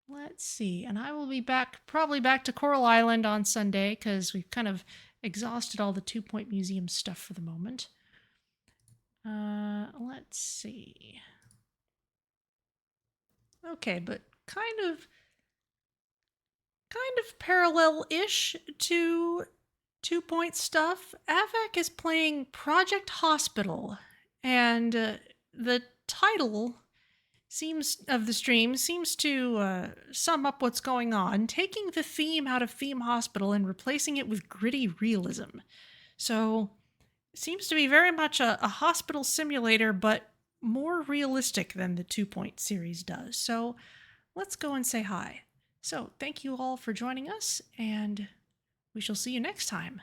Let's see, and I will be probably back to Coral Island on Sunday, because we've kind of exhausted all the 2-Point Museum stuff for the moment. Let's see. Okay, but kind of parallel-ish to 2-Point stuff. Avac is playing Project Hospital, and the title of the stream seems to sum up what's going on, taking the theme out of Theme Hospital and replacing it with gritty realism. So, it seems to be very much a hospital simulator, but more realistic than the 2-Point series does. So, let's go and say hi. So, thank you all for joining us, and we shall see you next time.